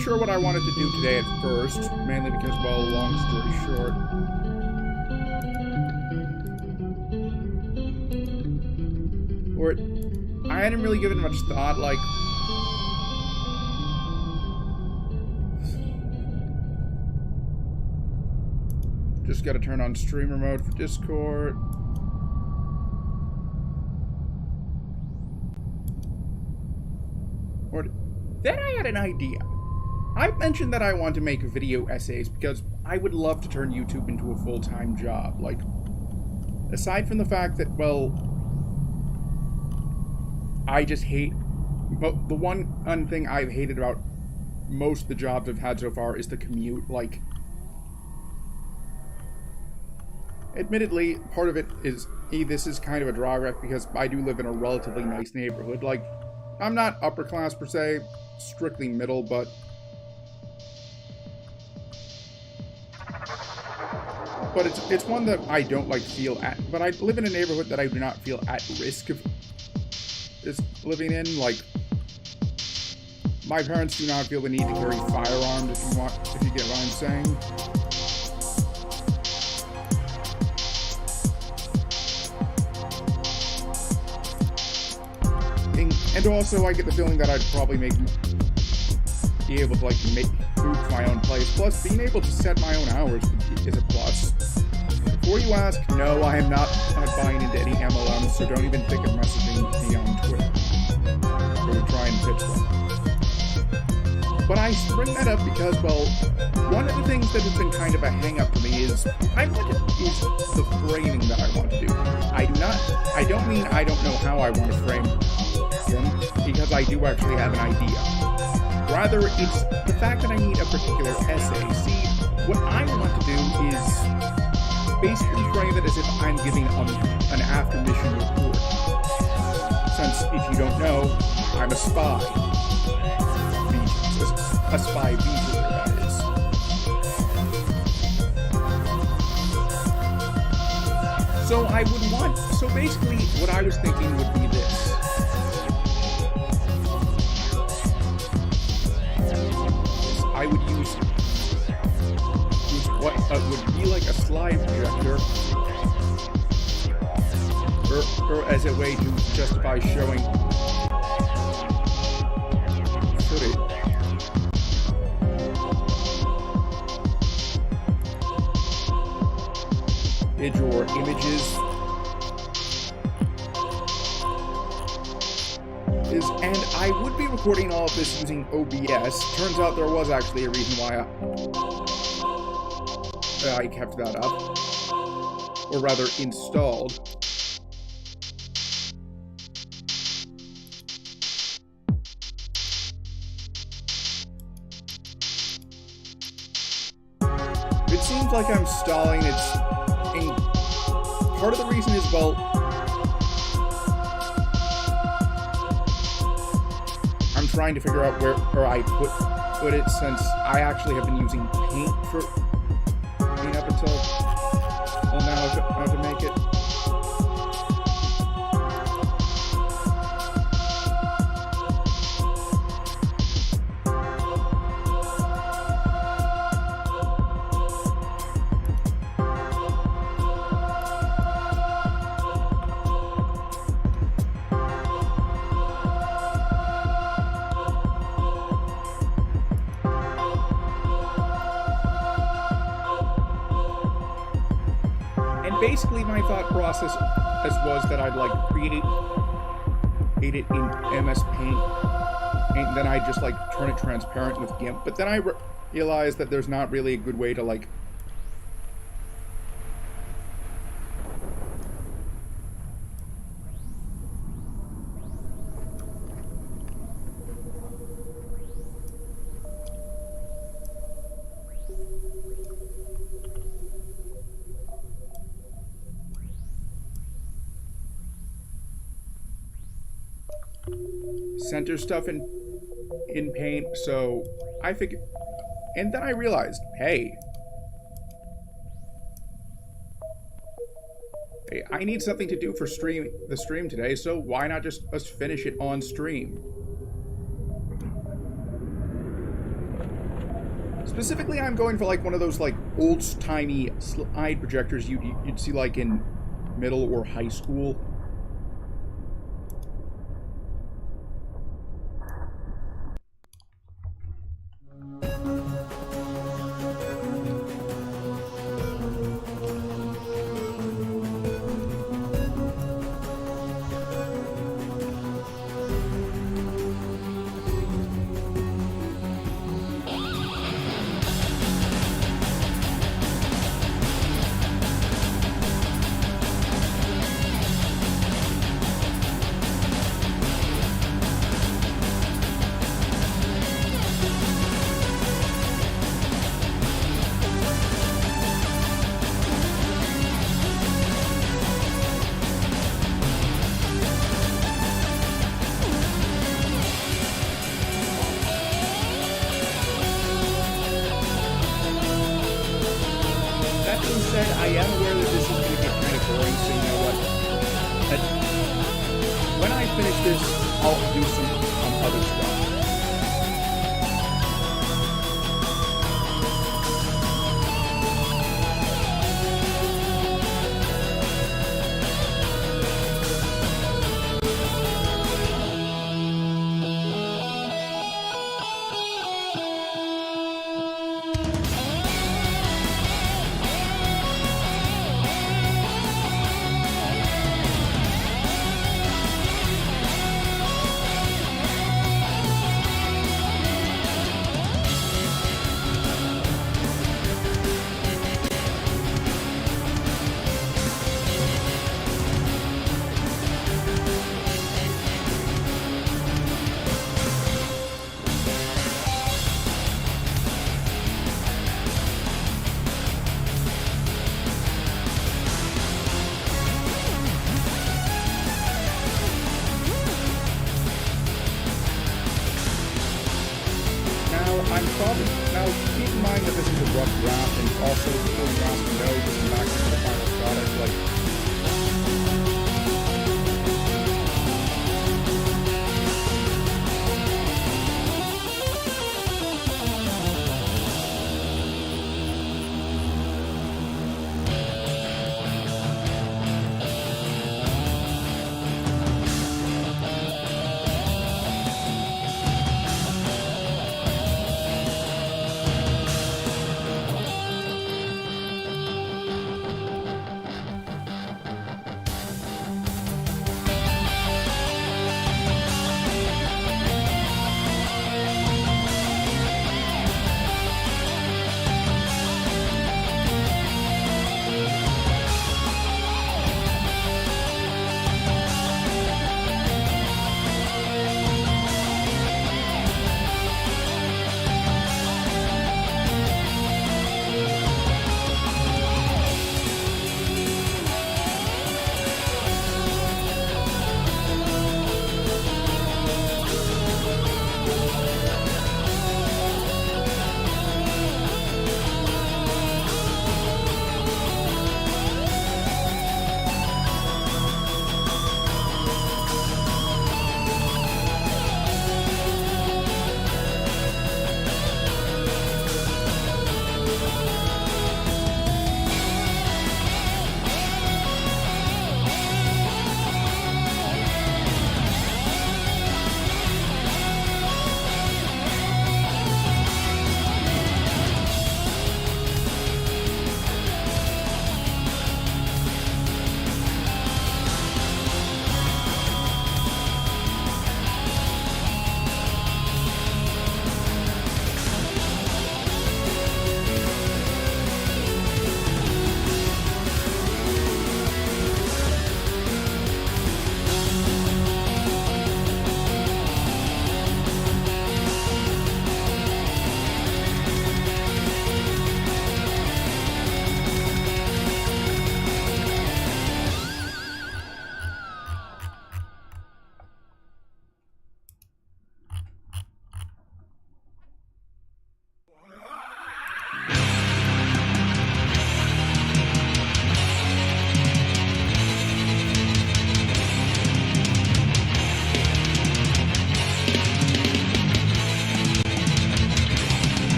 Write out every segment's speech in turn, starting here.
sure what I wanted to do today at first, mainly because, well, long story short. Or, I hadn't really given much thought, like... Just gotta turn on streamer mode for Discord. Or, then I had an idea. I mentioned that I want to make video essays because I would love to turn YouTube into a full-time job. Like, aside from the fact that, well, I just hate... But the one thing I've hated about most of the jobs I've had so far is the commute. Like, admittedly, part of it is, this is kind of a drawback because I do live in a relatively nice neighborhood. Like, I'm not upper class per se, strictly middle, but it's one that I don't like feel at. But I live in a neighborhood that I do not feel at risk of living in. Like, my parents do not feel the need to carry firearms, if you get what I'm saying. And also, I get the feeling that I'd probably be able to, like, move my own place. Plus, being able to set my own hours is a plus. Before you ask, no, I am not buying into any MLMs, so don't even think of messaging me on Twitter. Or to try and pitch them. But I bring that up because, well, one of the things that has been kind of a hang-up for me is the framing that I want to do. I don't mean I don't know how I want to frame them, because I do actually have an idea. Rather, it's the fact that I need a particular essay. See, what I want to do is basically frame it as if I'm giving an after-mission report. Since, if you don't know, I'm a spy. A spy vtuber, that is. So basically, what I was thinking would be this. I would use what would be like a slide projector, or as a way to justify showing footage. Or images and I would be recording all of this using OBS. Turns out there was actually a reason why I kept that up, or rather installed. It seems like I'm stalling. Part of the reason is, well, I'm trying to figure out where I put it, since I actually have been using paint up until now to make it. Basically, my thought process was that I'd like create it in MS Paint, and then I'd just like turn it transparent with GIMP. But then I realized that there's not really a good way to like center stuff in Paint, so I figured, and then I realized, hey, I need something to do for the stream today, so why not just finish it on stream? Specifically, I'm going for like one of those like old-timey slide projectors you'd see like in middle or high school. I am aware that this is going to get kind of boring, so you know what? When I finish this, I'll do some other stuff. Now, keep in mind that this is a rough draft, and also before you ask to know, this is not going to be the final product. Like,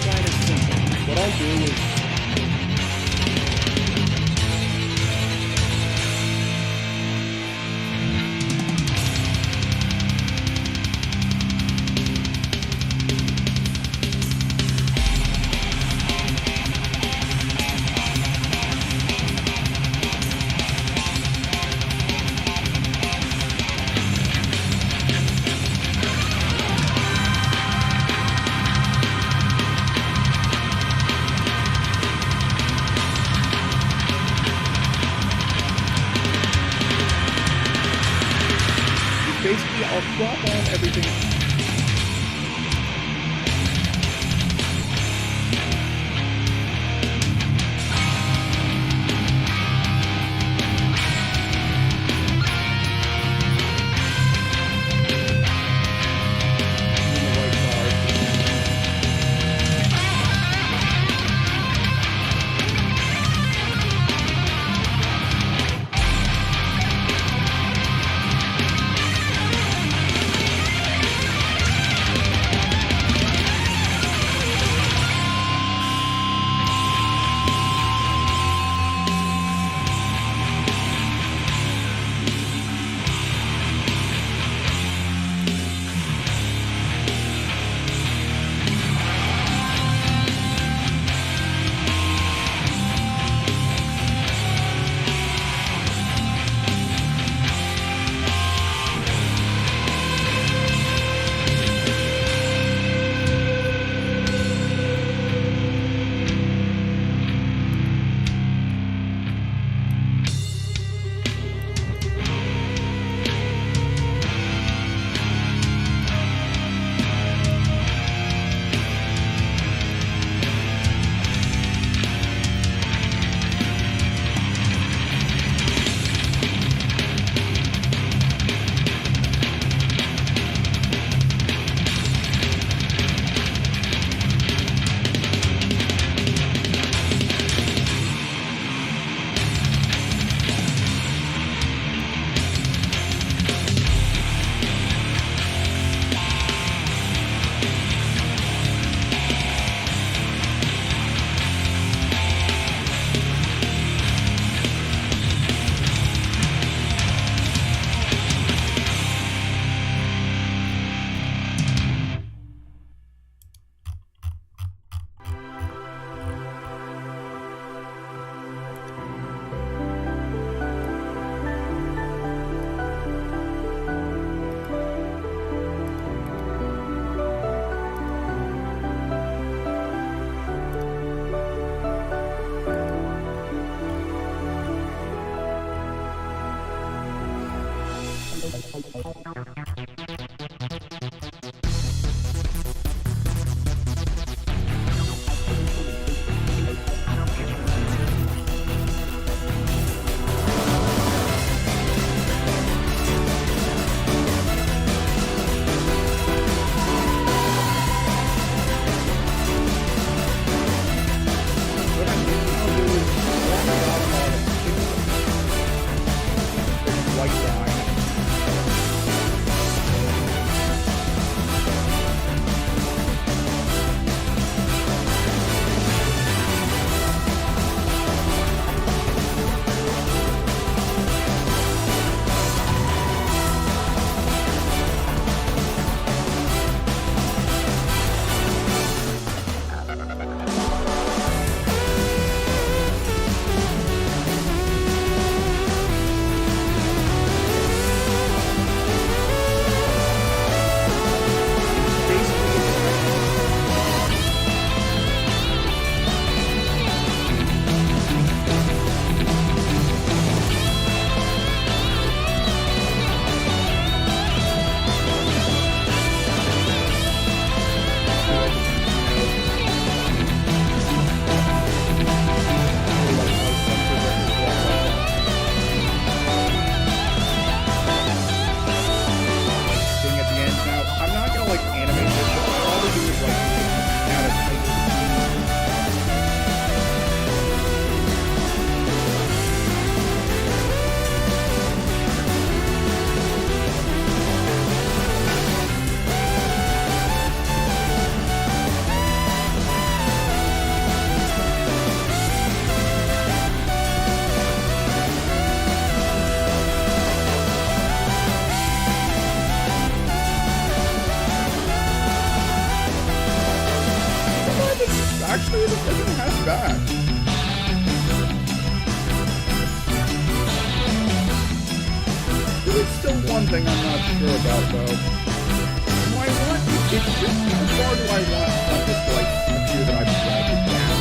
kind of simple. What I'll do is basically, I'll drop on everything. actually, it isn't half bad. There's still one thing I'm not sure about, though. Do I want it? How far do I want this to, like, appear that I've dragged it down?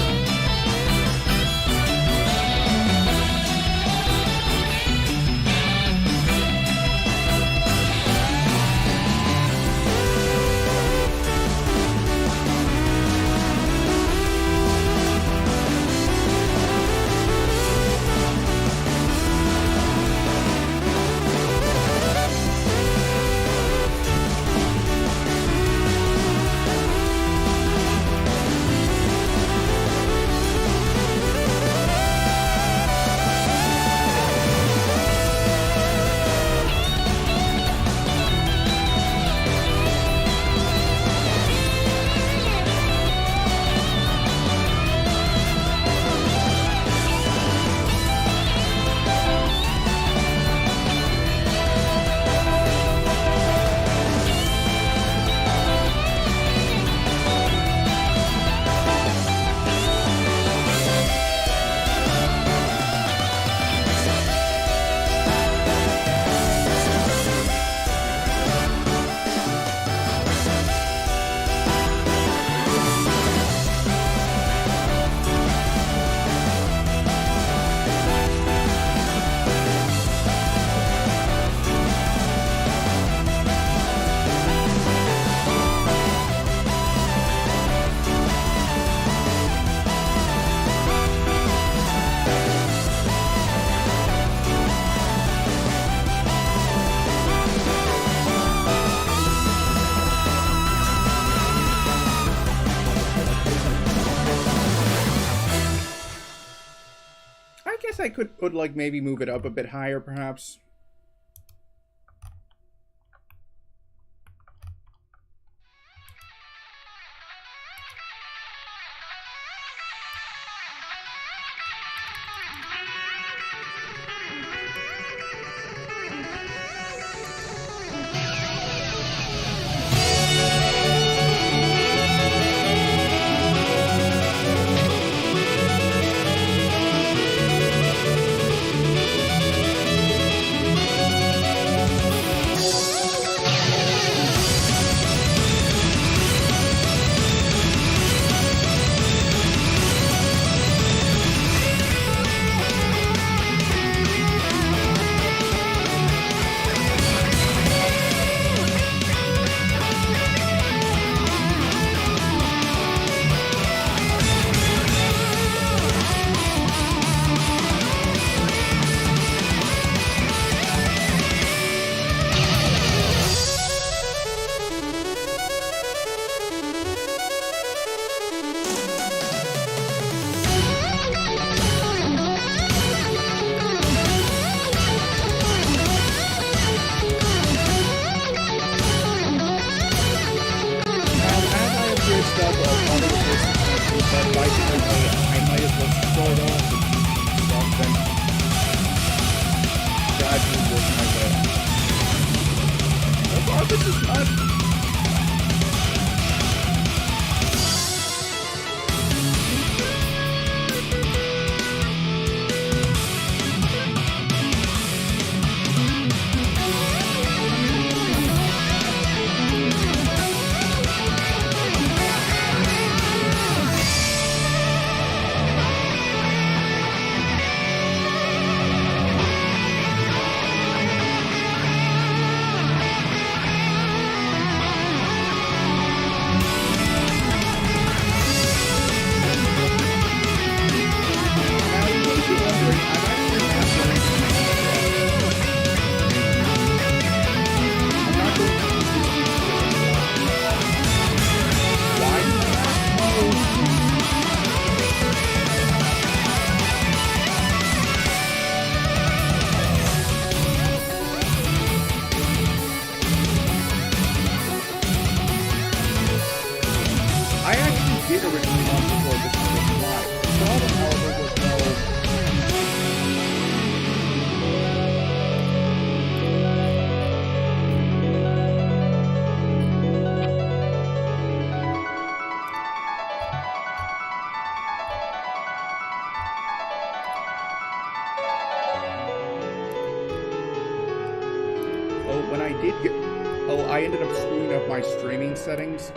I could like maybe move it up a bit higher, perhaps. I ended up screwing up my streaming settings.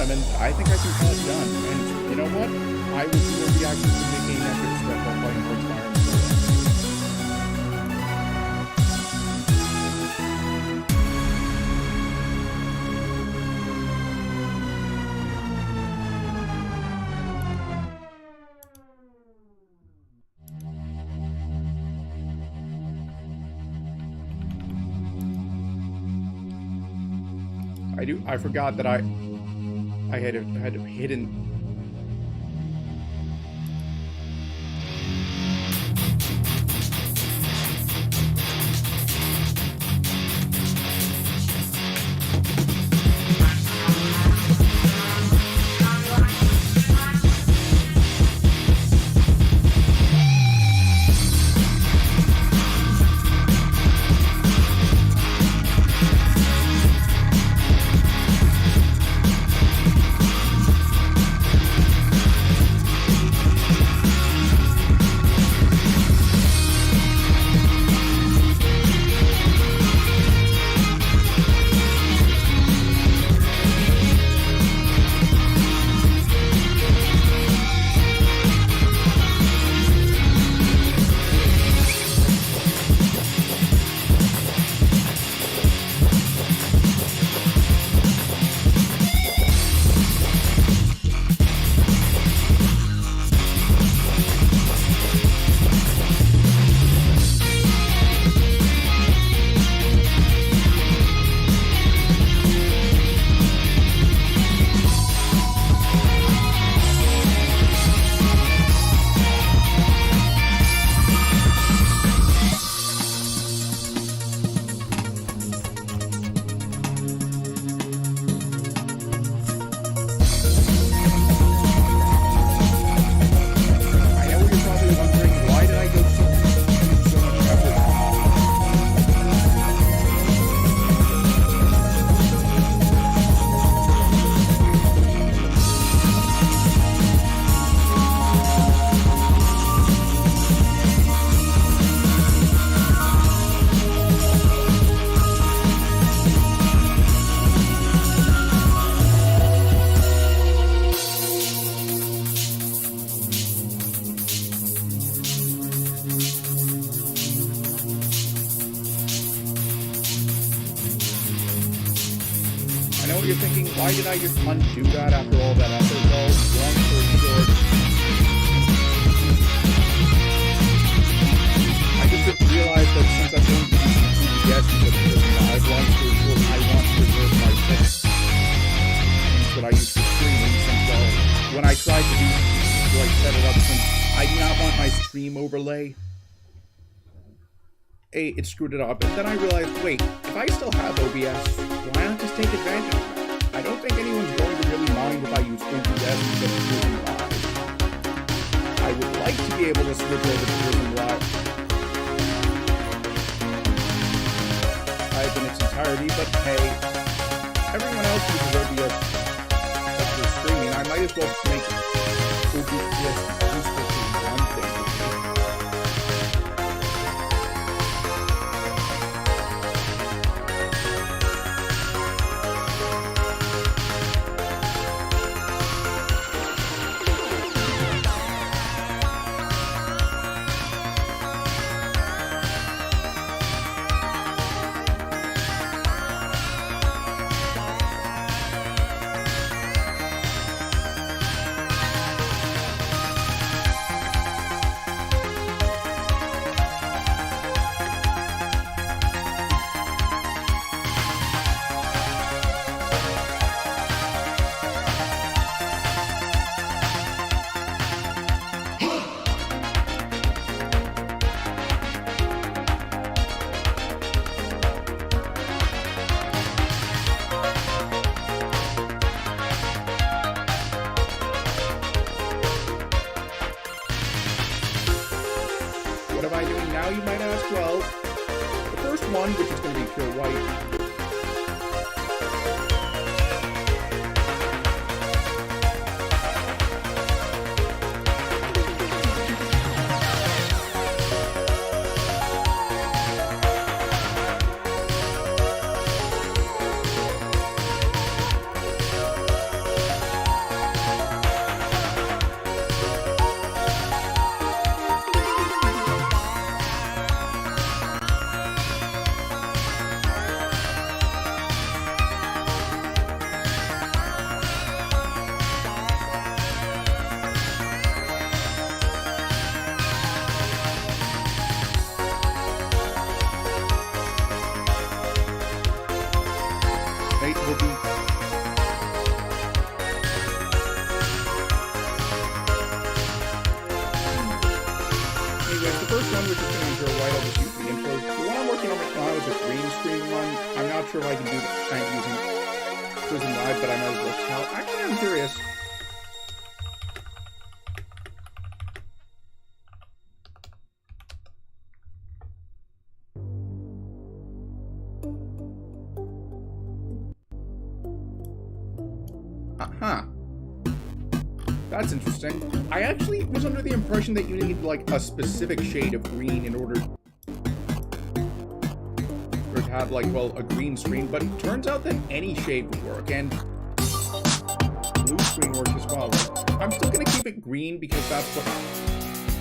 and I think I can call it done. And you know what? I will do a reaction to making that stuff while playing Horse Fire. I forgot that I had hidden. I know what you're thinking. Why did I just undo that after all that effort? Well, long story short, I just realized that since I'm going to be guests for the prison live, long story short, I want to preserve my text that I use for streaming since when I tried to set it up, since I do not want my stream overlay, it screwed it up. But then I realized, wait, if I still have OBS, why not just take advantage of that? I don't think anyone's going to really mind if I use OBS instead of Prism Live. I would like to be able to switch over to Prism Live in its entirety, but hey, everyone else uses OBS for streaming. I might as well make OBS useful for one thing. What am I doing now, you might ask? Well, the first one, which is going to be pure white, not sure if I can do that using Prism Live, but I might as well tell. Actually, I'm curious. Huh. That's interesting. I actually was under the impression that you need, like, a specific shade of green in order to have, like, well, a green screen, but it turns out that any shade would work, and blue screen works as well. Like, I'm still gonna keep it green because that's what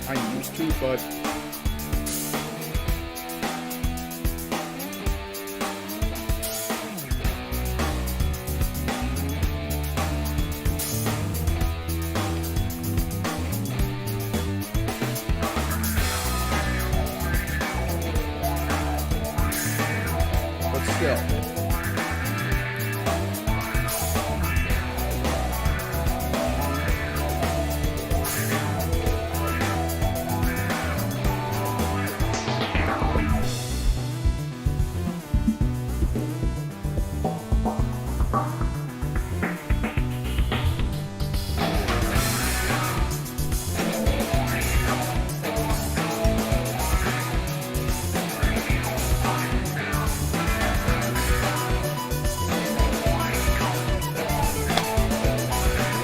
I'm used to, but still.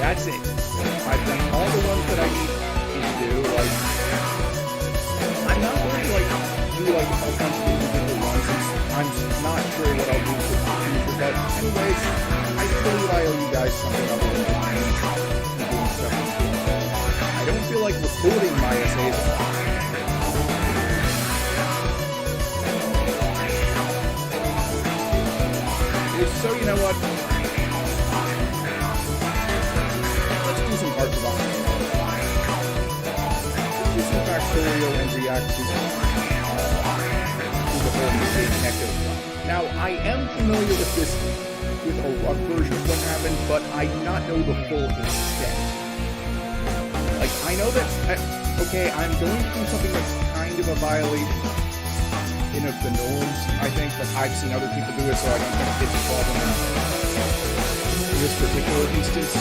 That's it. I've done all the ones that I need to do. Like, I'm not going to do a bunch of individual ones since I'm not sure what I'll do for the future. But anyways, I believe I owe you guys something other than doing stuff. I don't feel like recording my essays. So you know what? Parts of it. Do some factorial and react to the whole mutation echo stuff. Now, I am familiar with this, with a rough version of what happened, but I do not know the full extent. Like, I know that, okay, I'm going to do something that's kind of a violation of the norms, I think, but I've seen other people do it, so I don't think it's a problem in this particular instance.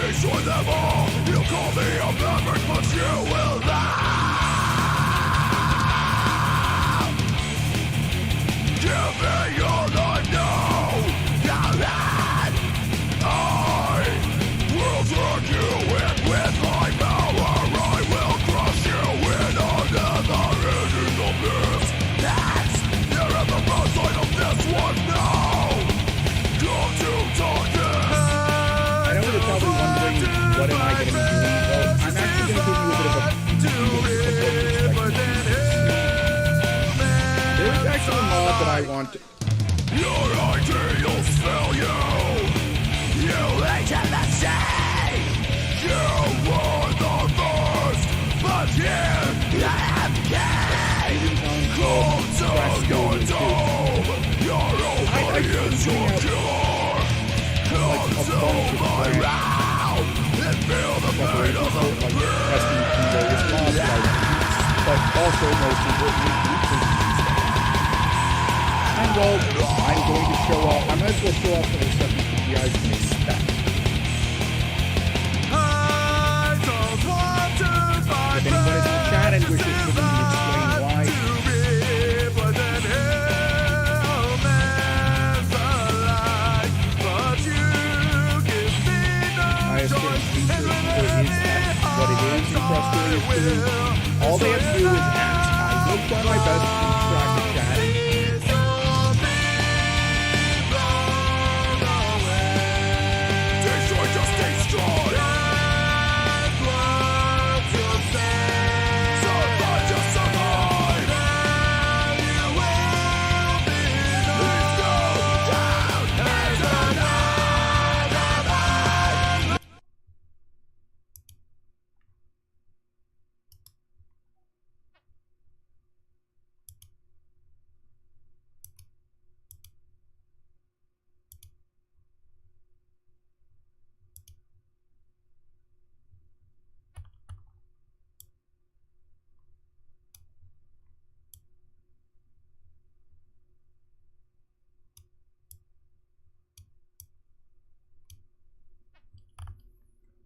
Destroy them all. You call me a maverick, but you will not. Give me all I know. Now that I will drag you in with my power, I will crush you in under the raging abyss. That's you're at the wrong side of this one now. Come to darkness. I know you're probably wondering, what am I going to be doing? Well, I'm actually going to give you a bit of a there's actually a mod that I want to... Your ideals fail you. You enter the sea. You were the first, but here I am king. Come to your dome. Your obedience, your cure. bunch of preparations for like testing through various laws that I use, but also most importantly, and well, I'm going to show off. I might as well show off some of the stuff you guys can expect. If anyone is in the chat and wishes for me to explain why, I assume feature is what it is in Frustrated is doing. All they have to do is ask. I will try my best to track the chat.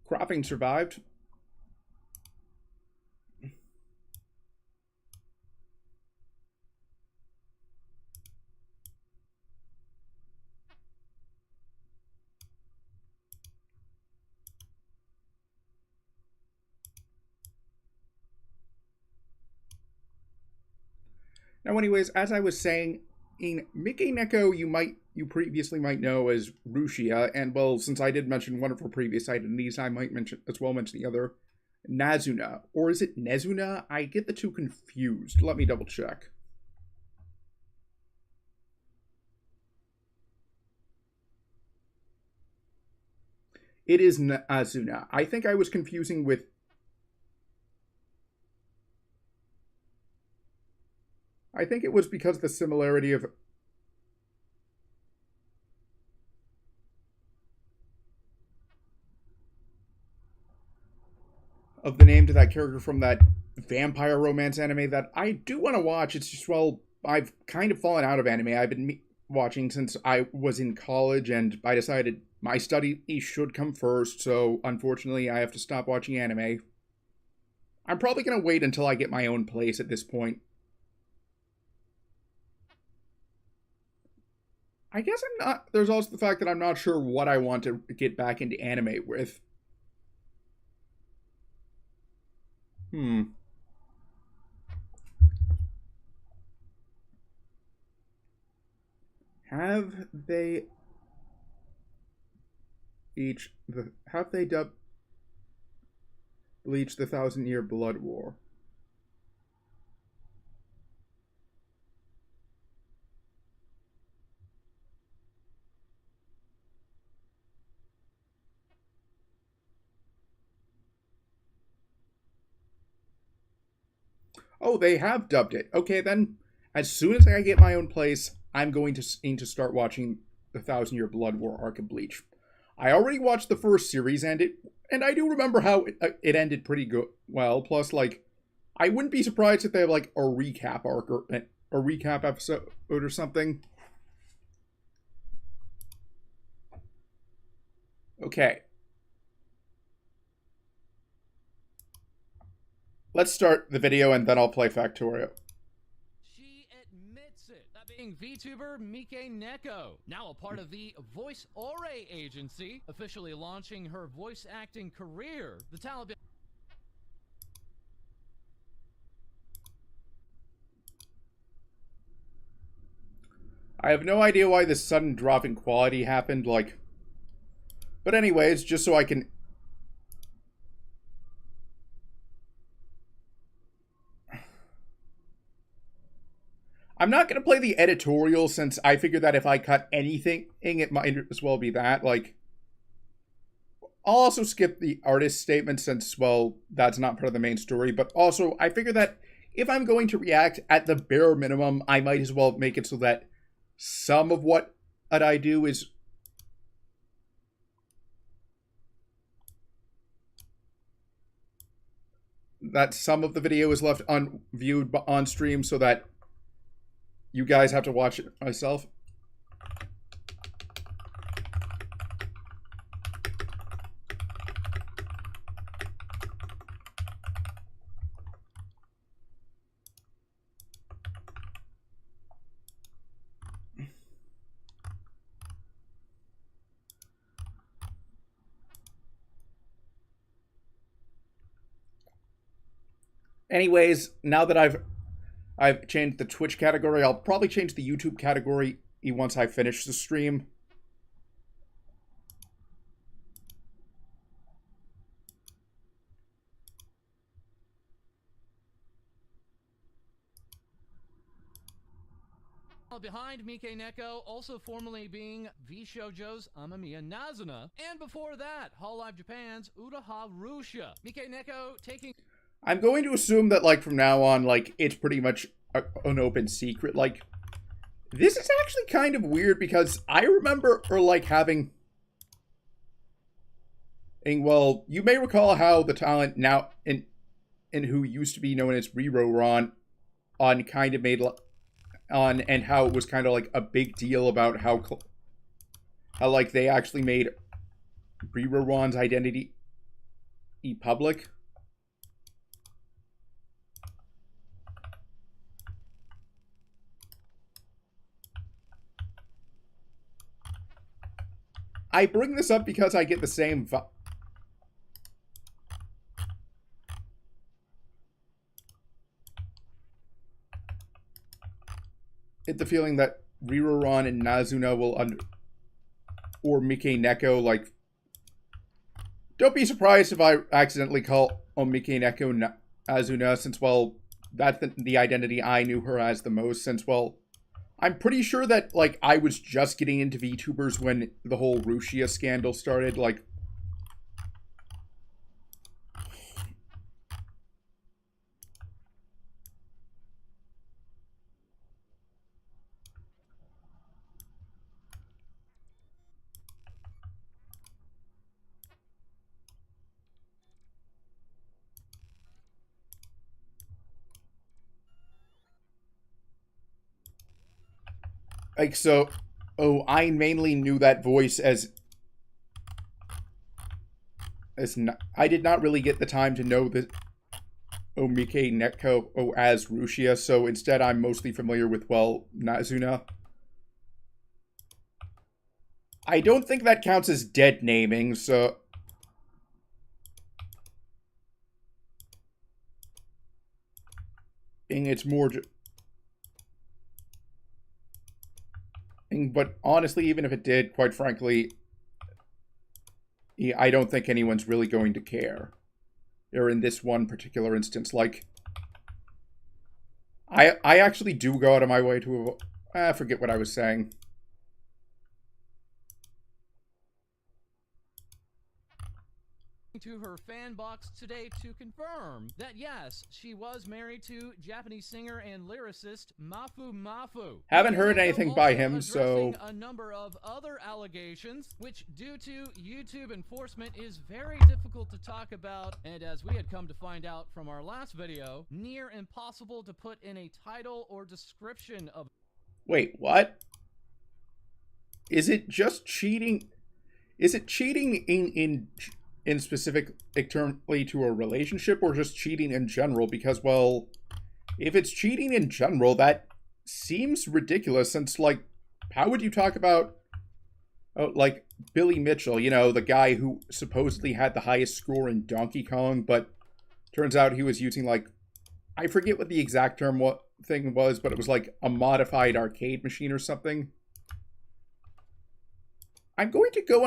Cropping survived. Now, anyways, as I was saying, in Mickey Neko, you previously might know as Rushia, and well, since I did mention one of her previous identities, I might mention the other, Nazuna, or is it Nezuna? I get the two confused. Let me double check. It is Nazuna. I think I was confusing with. I think it was because of the similarity of the name to that character from that vampire romance anime that I do want to watch. It's just, well, I've kind of fallen out of anime. I've been watching since I was in college, and I decided my study should come first, so unfortunately I have to stop watching anime. I'm probably going to wait until I get my own place at this point. I guess I'm not. There's also the fact that I'm not sure what I want to get back into anime with. Have they dubbed Bleach the 1,000-Year Blood War? Oh, they have dubbed it. Okay, then, as soon as I get my own place, I'm going to aim to start watching the 1,000-Year Blood War arc of Bleach. I already watched the first series, and I do remember how it ended pretty good. Well, plus, like, I wouldn't be surprised if they have, like, a recap arc or a recap episode or something. Okay. Let's start the video, and then I'll play Factorio. She admits it. That being VTuber Mike Neko, now a part of the Voice Ore agency, officially launching her voice acting career. The Taliban. I have no idea why this sudden drop in quality happened, like... But anyways, just so I can... I'm not going to play the editorial since I figured that if I cut anything, it might as well be that. Like, I'll also skip the artist statement since, well, that's not part of the main story. But also, I figure that if I'm going to react at the bare minimum, I might as well make it so that some of what I do is that some of the video is left unviewed on stream so that you guys have to watch it myself. Anyways, now that I've changed the Twitch category, I'll probably change the YouTube category once I finish the stream. Behind Mike Neko, also formerly being V-Shoujo's Amamiya Nazuna, and before that, Hololive Japan's Uraha Rusha. Mike Neko taking... I'm going to assume that, like, from now on, like, it's pretty much an open secret. Like, this is actually kind of weird because I remember, like, having... Well, you may recall how the talent now, in who used to be known as Riro on kind of made... and how it was kind of, like, a big deal about how like, they actually made Riro identity public. I bring this up because I get the same the feeling that Riroran and Nazuna will or Mike Neko, like, don't be surprised if I accidentally call Mike Neko Nazuna, since, well, that's the identity I knew her as the most, since, well, I'm pretty sure that, like, I was just getting into VTubers when the whole Rushia scandal started, like... Like, so, I mainly knew that voice as I did not really get the time to know the Mike Neko as Rushia, so instead I'm mostly familiar with, well, Nazuna. I don't think that counts as dead naming, so... It's more... But honestly, even if it did, quite frankly, I don't think anyone's really going to care. Or in this one particular instance, like... I actually do go out of my way to... I forget what I was saying. To her fan box today to confirm that yes, she was married to Japanese singer and lyricist Mafu. Haven't heard anything by him, so a number of other allegations, which due to YouTube enforcement is very difficult to talk about, and as we had come to find out from our last video, near impossible to put in a title or description of. Wait, what? Is it just cheating? Is it cheating in specific termly to a relationship, or just cheating in general? Because, well, if it's cheating in general, that seems ridiculous, since, like, how would you talk about, like, Billy Mitchell, you know, the guy who supposedly had the highest score in Donkey Kong, but turns out he was using, like, I forget what the exact thing was, but it was, like, a modified arcade machine or something. I'm going to go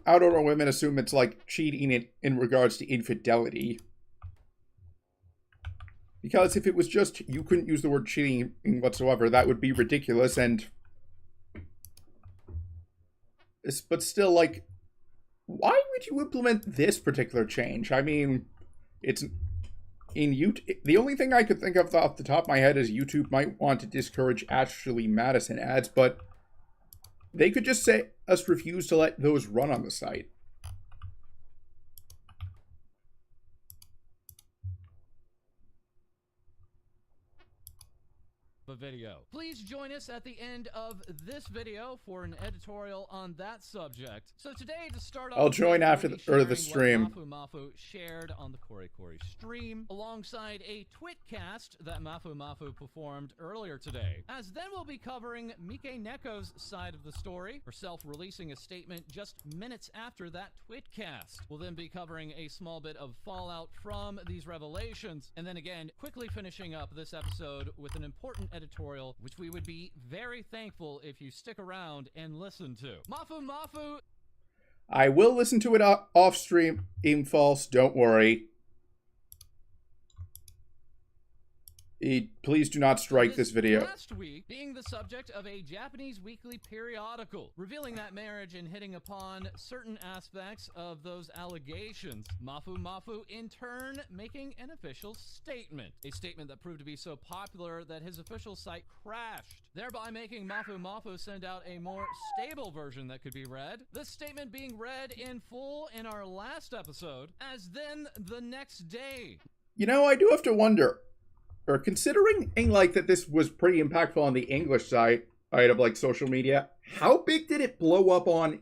out on a whim and assume it's, like, cheating in regards to infidelity. Because if it was just, you couldn't use the word cheating whatsoever, that would be ridiculous, and... But still, like, why would you implement this particular change? I mean, it's... The only thing I could think of off the top of my head is YouTube might want to discourage Ashley Madison ads, but... They could just say us refuse to let those run on the site. video. Please join us at the end of this video for an editorial on that subject. So today, to start off, I'll join after the stream. Mafu Mafu shared on the Kori Kori stream, alongside a Twitcast that Mafu Mafu performed earlier today. As then we'll be covering Mike Neko's side of the story, herself releasing a statement just minutes after that Twitcast. We'll then be covering a small bit of fallout from these revelations, and then again, quickly finishing up this episode with an important editorial, which we would be very thankful if you stick around and listen to. Mafu Mafu! I will listen to it off stream, false, don't worry. Please do not strike this video. Last week, being the subject of a Japanese weekly periodical, revealing that marriage and hitting upon certain aspects of those allegations. Mafu Mafu, in turn, making an official statement. A statement that proved to be so popular that his official site crashed, thereby making Mafu Mafu send out a more stable version that could be read. This statement being read in full in our last episode, as then the next day. You know, I do have to wonder, or considering like that this was pretty impactful on the English side of like social media, how big did it blow up on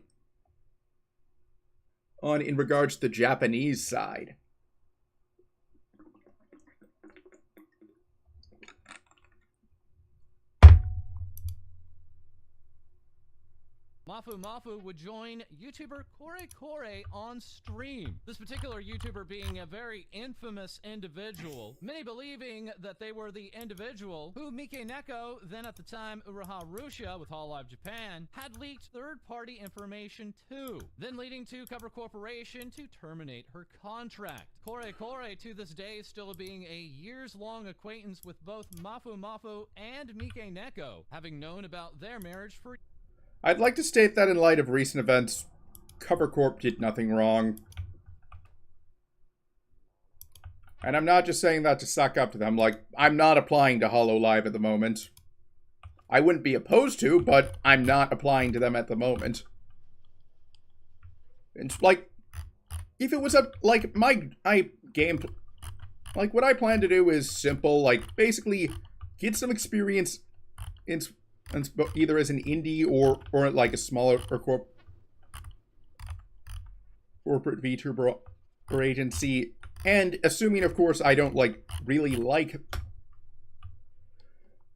in regards to the Japanese side? Mafu Mafu would join YouTuber Kori Kori on stream. This particular YouTuber being a very infamous individual, many believing that they were the individual who Mike Neko, then at the time Uraha Russia with Hololive Japan, had leaked third-party information to, then leading to Cover Corporation to terminate her contract. Kori Kori to this day still being a years-long acquaintance with both Mafu Mafu and Mike Neko, having known about their marriage for I'd like to state that in light of recent events, Cover Corp did nothing wrong. And I'm not just saying that to suck up to them. Like, I'm not applying to Hololive at the moment. I wouldn't be opposed to, but I'm not applying to them at the moment. It's like, if it was like, my game, like, what I plan to do is simple. Like, basically, get some experience in either as an indie or like a smaller or corporate VTuber or agency, and assuming, of course, I don't like really like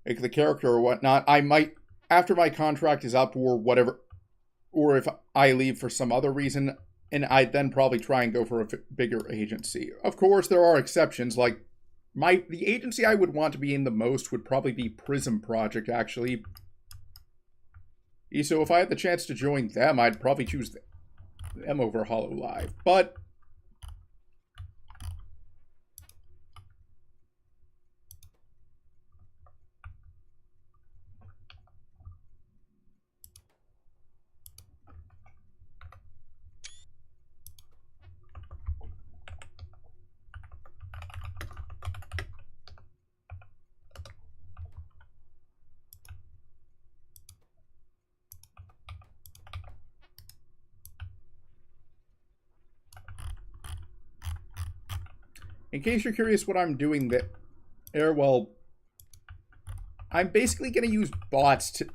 the character or whatnot, I might, after my contract is up or whatever, or if I leave for some other reason, and I'd then probably try and go for a bigger agency. Of course, there are exceptions. Like the agency I would want to be in the most would probably be Prism Project, actually. So if I had the chance to join them, I'd probably choose them over Hololive. But in case you're curious what I'm doing there, well, I'm basically going to use bots to...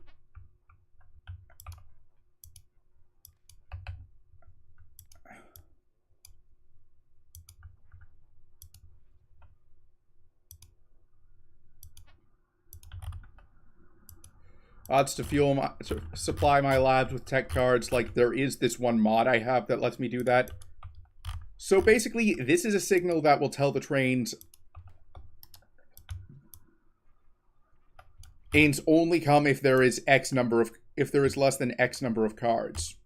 bots to supply my labs with tech cards. Like, there is this one mod I have that lets me do that. So basically, this is a signal that will tell the trains only come if there is if there is less than X number of cards.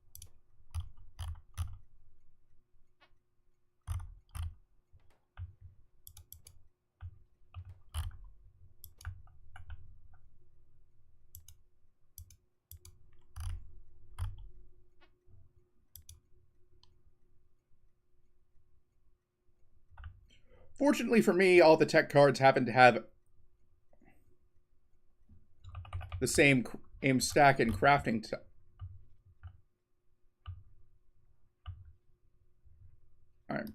Fortunately for me, all the tech cards happen to have the same aim stack and crafting. Alright.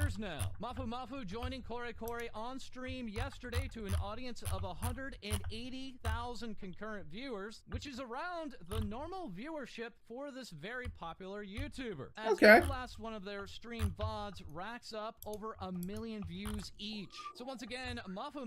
years now. Mafu joining Kore on stream yesterday to an audience of 180,000 concurrent viewers, which is around the normal viewership for this very popular YouTuber. As Okay. the last one of their stream VODs racks up over 1 million views each. So once again, Mafu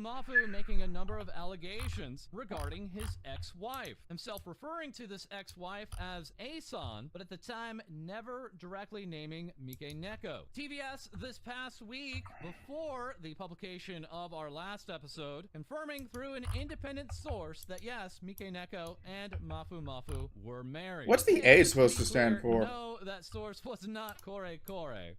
making a number of allegations regarding his ex-wife, himself referring to this ex-wife as Asan, but at the time never directly naming Mike Neko. TVS this past week, before the publication of our last episode, confirming through an independent source that yes, Mike Neko and Mafu were married. What's the A supposed to stand for? No, that source was not Kore,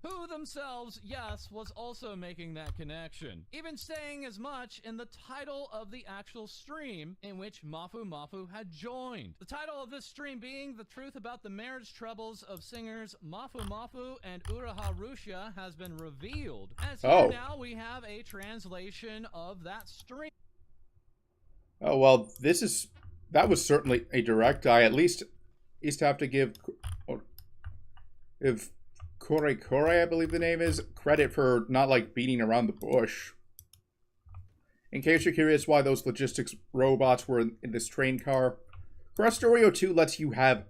who themselves, yes, was also making that connection, even saying as much in the title of the actual stream in which Mafu had joined. The title of this stream being The Truth About the Marriage Troubles of Singers Mafu and Uraha Rusha has been revealed. As here now we have a translation of that stream. Oh, well, that was certainly a direct eye. At least have to give Kore, I believe the name is, credit for not, like, beating around the bush. In case you're curious why those logistics robots were in this train car, Crostorio 2 lets you have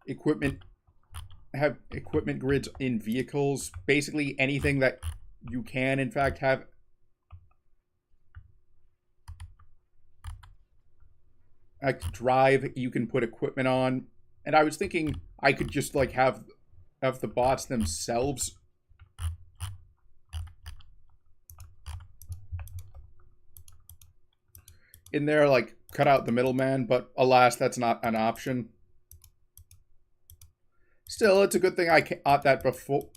equipment grids in vehicles. Basically anything that you can, in fact, have drive, you can put equipment on. And I was thinking I could just, like, have the bots themselves in there, like, cut out the middleman, but alas, that's not an option. Still, it's a good thing I caught that before,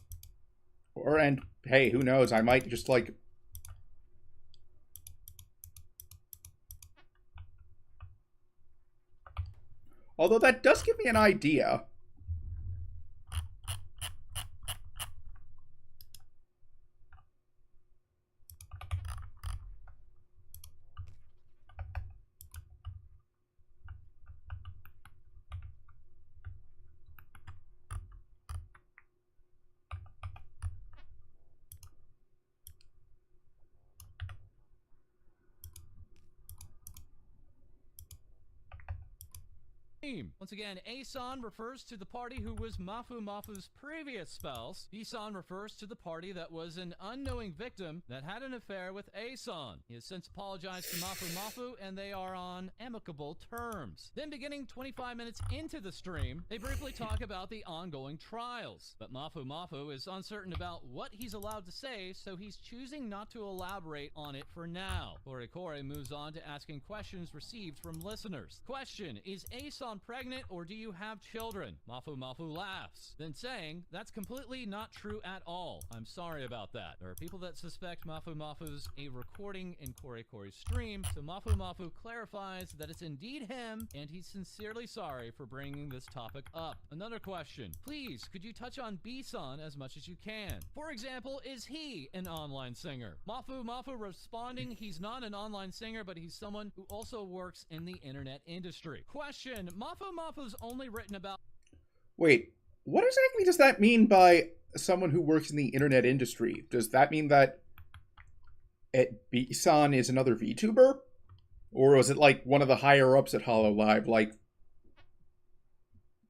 and hey, who knows, I might just, like, although that does give me an idea. Once again, Asan refers to the party who was Mafu's previous spouse. Isan refers to the party that was an unknowing victim that had an affair with Asan. He has since apologized to Mafu and they are on amicable terms. Then beginning 25 minutes into the stream, they briefly talk about the ongoing trials. But Mafu is uncertain about what he's allowed to say, so he's choosing not to elaborate on it for now. Kore moves on to asking questions received from listeners. Question, is Asan pregnant or do you have children? Mafu laughs, then saying, that's completely not true at all. I'm sorry about that. There are people that suspect Mafu's a recording in Kore's stream, so Mafu clarifies that it's indeed him, and he's sincerely sorry for bringing this topic up. Another question, please, could you touch on B-san as much as you can? For example, is he an online singer? Mafu responding, he's not an online singer, but he's someone who also works in the internet industry. Question, Mafu's only written about... Wait, what exactly does that mean by someone who works in the internet industry? Does that mean that B-san is another VTuber? Or was it like one of the higher ups at HoloLive? Like,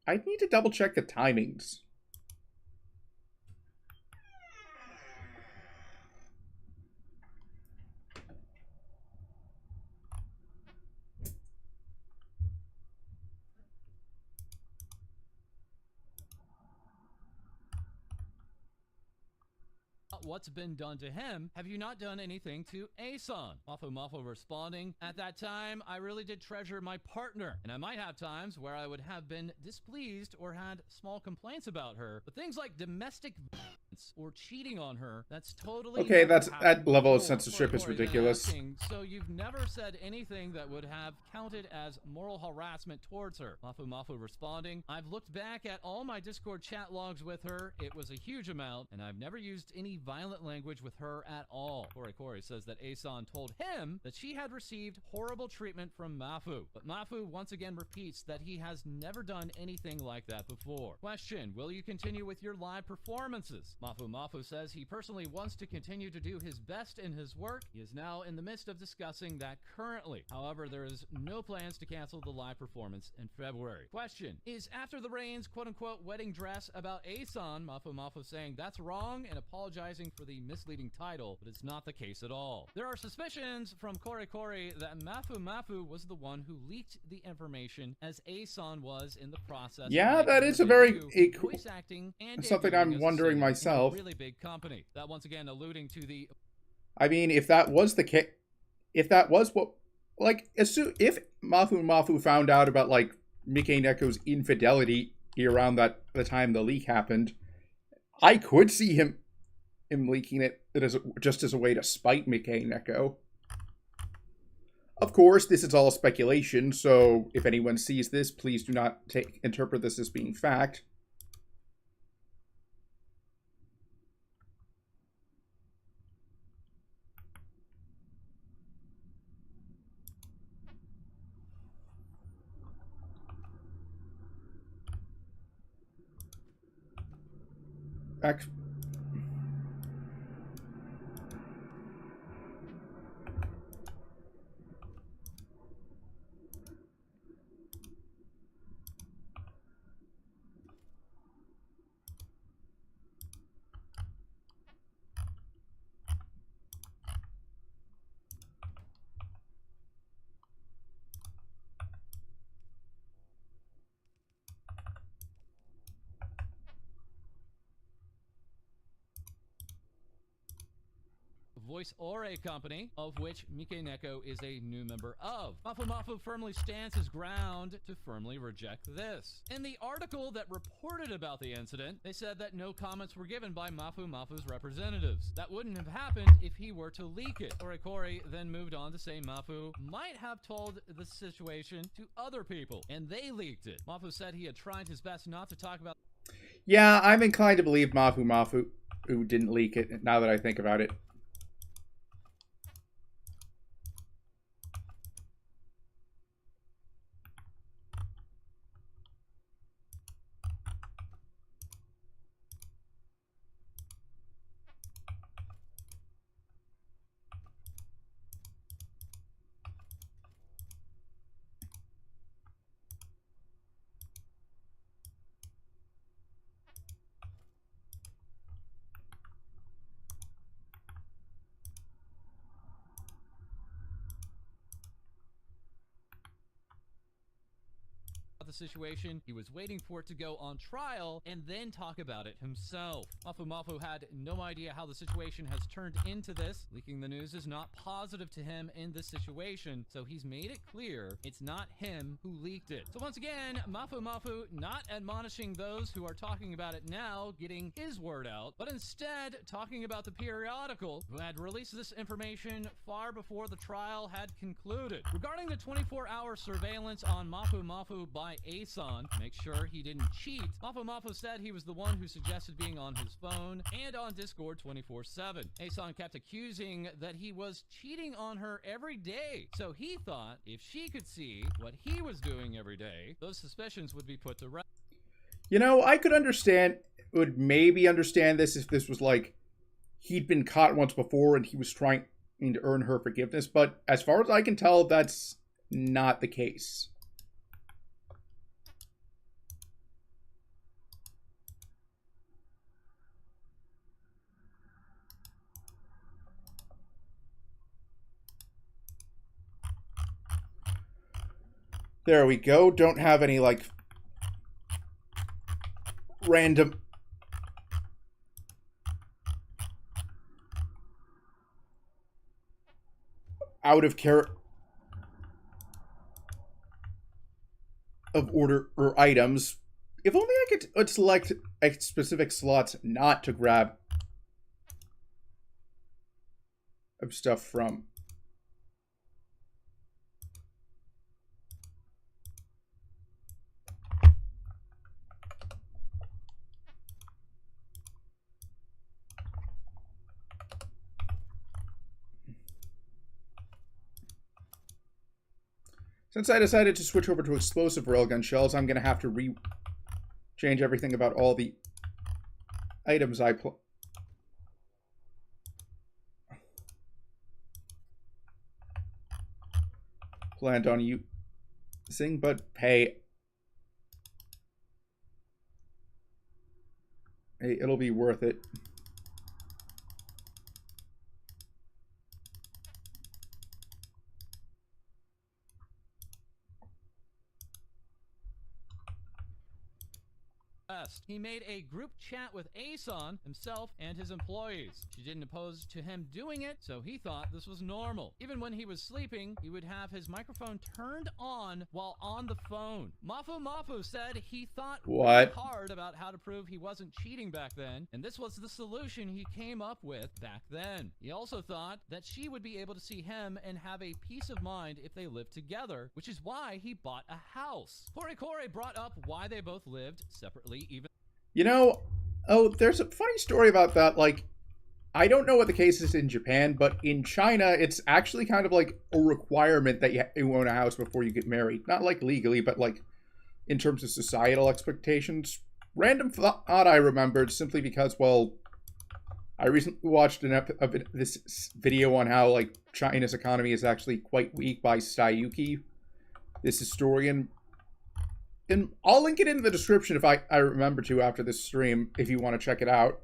I need to double check the timings. What's been done to him? Have you not done anything to Asan? Mafu responding, at that time, I really did treasure my partner, and I might have times where I would have been displeased or had small complaints about her, but things like domestic violence or cheating on her, that's totally okay. That level of before. censorship is ridiculous. So you've never said anything that would have counted as moral harassment towards her. Mafu responding, I've looked back at all my Discord chat logs with her. It was a huge amount, and I've never used any violent language with her at all. Kore says that Asan told him that she had received horrible treatment from Mafu, but Mafu once again repeats that he has never done anything like that before. Question, will you continue with your live performances? Mafu Mafu says he personally wants to continue to do his best in his work. He is now in the midst of discussing that currently. However, there is no plans to cancel the live performance in February. Question: is After the Rain's quote-unquote wedding dress about Asan? Mafu Mafu saying that's wrong and apologizing for the misleading title, but it's not the case at all. There are suspicions from Kore Kore that Mafu Mafu was the one who leaked the information, as Asan was in the process. Yeah, that is a very voice acting and something I'm wondering myself. Really big company. That once again alluding to the. I mean, if that was the case, if that was what, like, if Mafu Mafu found out about like Mickey Neko's infidelity around the time the leak happened, I could see him leaking it just as a way to spite Mickey Neko. Of course, this is all speculation, so if anyone sees this, please do not interpret this as being fact. Back. Voice or a company, of which Mickey Neko is a new member of. Mafu Mafu firmly stands his ground to firmly reject this. In the article that reported about the incident, they said that no comments were given by Mafu Mafu's representatives. That wouldn't have happened if he were to leak it. Kore Kore then moved on to say Mafu might have told the situation to other people, and they leaked it. Mafu said he had tried his best not to talk about. Yeah, I'm inclined to believe Mafu Mafu who didn't leak it, now that I think about it. The situation, he was waiting for it to go on trial and then talk about it himself. Mafu Mafu had no idea how the situation has turned into this. Leaking the news is not positive to him in this situation, so he's made it clear it's not him who leaked it. So once again, Mafu Mafu not admonishing those who are talking about it now, getting his word out, but instead talking about the periodical who had released this information far before the trial had concluded. Regarding the 24-hour surveillance on Mafu Mafu by Asan, make sure he didn't cheat, Mafu Mafu said he was the one who suggested being on his phone and on Discord 24/7. Asan kept accusing that he was cheating on her every day, so he thought if she could see what he was doing every day, those suspicions would be put to rest. You know, I could would maybe understand this if this was like he'd been caught once before and he was trying to earn her forgiveness, but as far as I can tell, that's not the case. There we go. Don't have any, like, random... out of order or items. If only I could select specific slots not to grab stuff from. Since I decided to switch over to explosive railgun shells, I'm going to have to change everything about all the items I planned on using, but hey, it'll be worth it. He made a group chat with Asan himself and his employees. She didn't oppose to him doing it, so he thought this was normal. Even when he was sleeping, he would have his microphone turned on while on the phone. Mafu said he thought really hard about how to prove he wasn't cheating back then, and this was the solution he came up with back then. He also thought that she would be able to see him and have a peace of mind if they lived together, which is why he bought a house. Kore brought up why they both lived separately even. You know, there's a funny story about that. Like, I don't know what the case is in Japan, but in China, it's actually kind of like a requirement that you own a house before you get married. Not like legally, but like in terms of societal expectations. Random thought I remembered simply because, well, I recently watched this video on how like China's economy is actually quite weak by Sayuki, this historian. And I'll link it in the description if I remember to after this stream, if you want to check it out.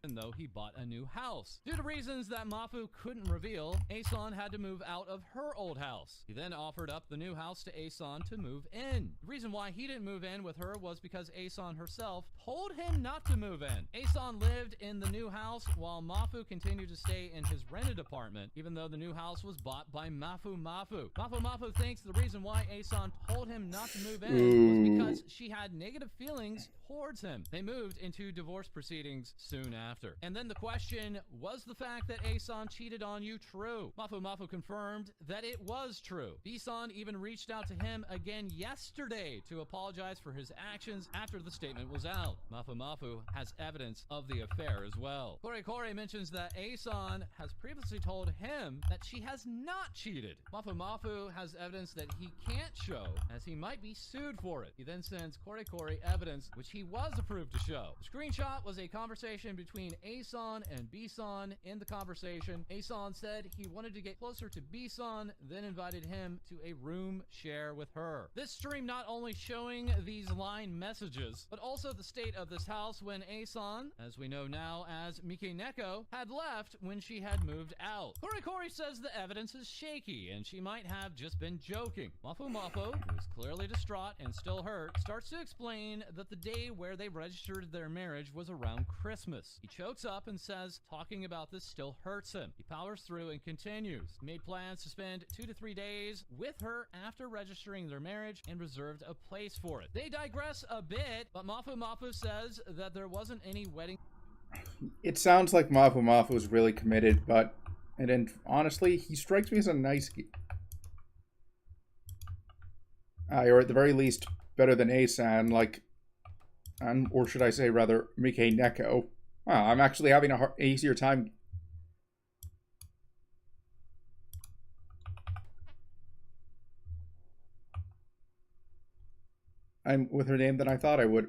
Though he bought a new house. Due to reasons that Mafu couldn't reveal, Asan had to move out of her old house. He then offered up the new house to Asan to move in. The reason why he didn't move in with her was because Asan herself told him not to move in. Asan lived in the new house while Mafu continued to stay in his rented apartment, even though the new house was bought by Mafu. Mafu thinks the reason why Asan told him not to move in was because she had negative feelings towards him. They moved into divorce proceedings soon after. And then the question, was the fact that Asan cheated on you true? Mafu confirmed that it was true. Bisan even reached out to him again yesterday to apologize for his actions after the statement was out. Mafu has evidence of the affair as well. Kore mentions that Asan has previously told him that she has not cheated. Mafu has evidence that he can't show, as he might be sued for it. He then sends Kore evidence which he was approved to show. The screenshot was a conversation between Asan and Bisan. In the conversation, Asan said he wanted to get closer to Bisan, then invited him to a room share with her. This stream not only showing these line messages, but also the state of this house when Asan, as we know now as Mikeneko, had left when she had moved out. Kore says the evidence is shaky and she might have just been joking. Mafu, who is clearly distraught and still hurt, starts to explain that the day where they registered their marriage was around Christmas. He chokes up and says talking about this still hurts him. He powers through and continues. He made plans to spend 2 to 3 days with her after registering their marriage and reserved a place for it. They digress a bit, but Mafu says that there wasn't any wedding. It sounds like Mafu is really committed, but and then honestly, he strikes me as a nice guy, or at the very least, better than Asan, like, or should I say rather, Mikeneko. Wow, I'm actually having an easier time. I'm with her name than I thought I would.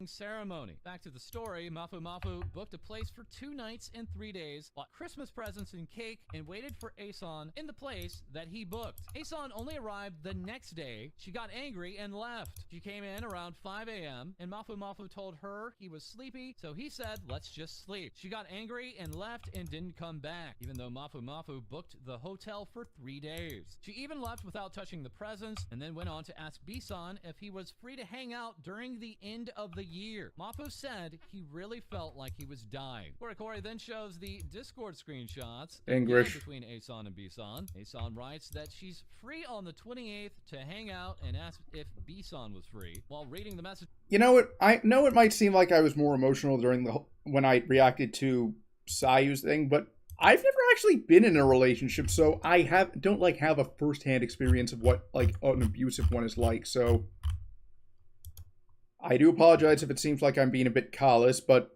Ceremony. Back to the story, Mafu booked a place for 2 nights and 3 days, bought Christmas presents and cake, and waited for Asan in the place that he booked. Asan only arrived the next day. She got angry and left. She came in around 5 a.m. and Mafu told her he was sleepy, so he said, let's just sleep. She got angry and left and didn't come back, even though Mafu booked the hotel for 3 days. She even left without touching the presents, and then went on to ask Bisan if he was free to hang out during the end of the year. Mafu said he really felt like he was dying. Corey then shows the Discord screenshots English between Asan and Bisan. Asan writes that she's free on the 28th to hang out and ask if Bisan was free. While reading the message, you know what? I know it might seem like I was more emotional when I reacted to Sayu's thing, but I've never actually been in a relationship, so I don't have a first-hand experience of what like an abusive one is like. So I do apologize if it seems like I'm being a bit callous, but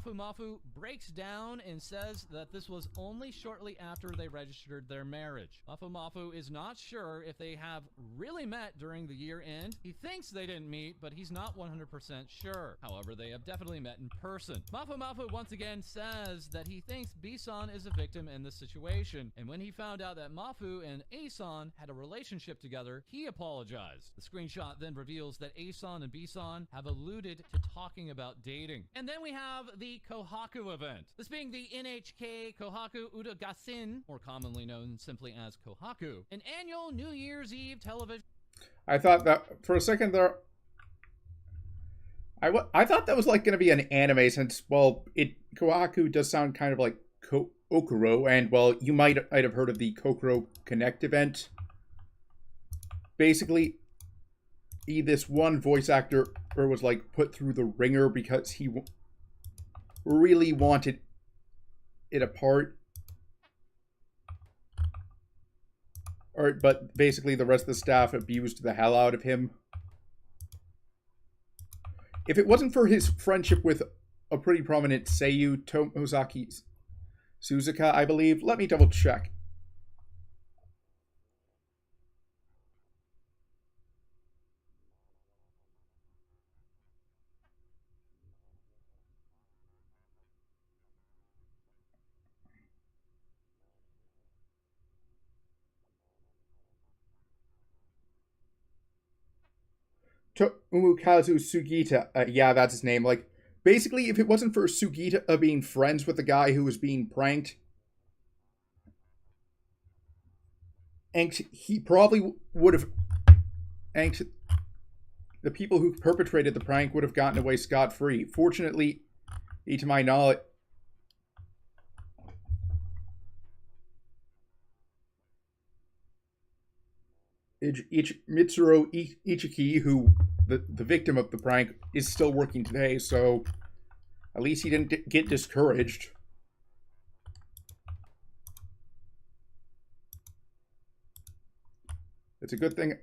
Mafu breaks down and says that this was only shortly after they registered their marriage. Mafu is not sure if they have really met during the year end. He thinks they didn't meet, but he's not 100% sure. However, they have definitely met in person. Mafu once again says that he thinks Bisan is a victim in this situation, and when he found out that Mafu and Asan had a relationship together, he apologized. The screenshot then reveals that Asan and Bisan have alluded to talking about dating. And then we have the Kohaku event. This being the NHK Kohaku Udagasin, more commonly known simply as Kohaku, an annual New Year's Eve television. I thought that for a second there. I thought that was like going to be an anime since, well, Kohaku does sound kind of like Okuro, and well, you might have heard of the Kokoro Connect event. Basically, this one voice actor was like put through the ringer because he really wanted it apart. But basically the rest of the staff abused the hell out of him. If it wasn't for his friendship with a pretty prominent Seiyu, Tomozaki Suzuka, I believe. Let me double check. Umukazu Sugita. Yeah, that's his name. Like, basically, if it wasn't for Sugita being friends with the guy who was being pranked, and he probably would have, and the people who perpetrated the prank would have gotten away scot-free. Fortunately, to my knowledge, Mitsuro Ichiki, who the victim of the prank, is still working today, so at least he didn't get discouraged. It's a good thing.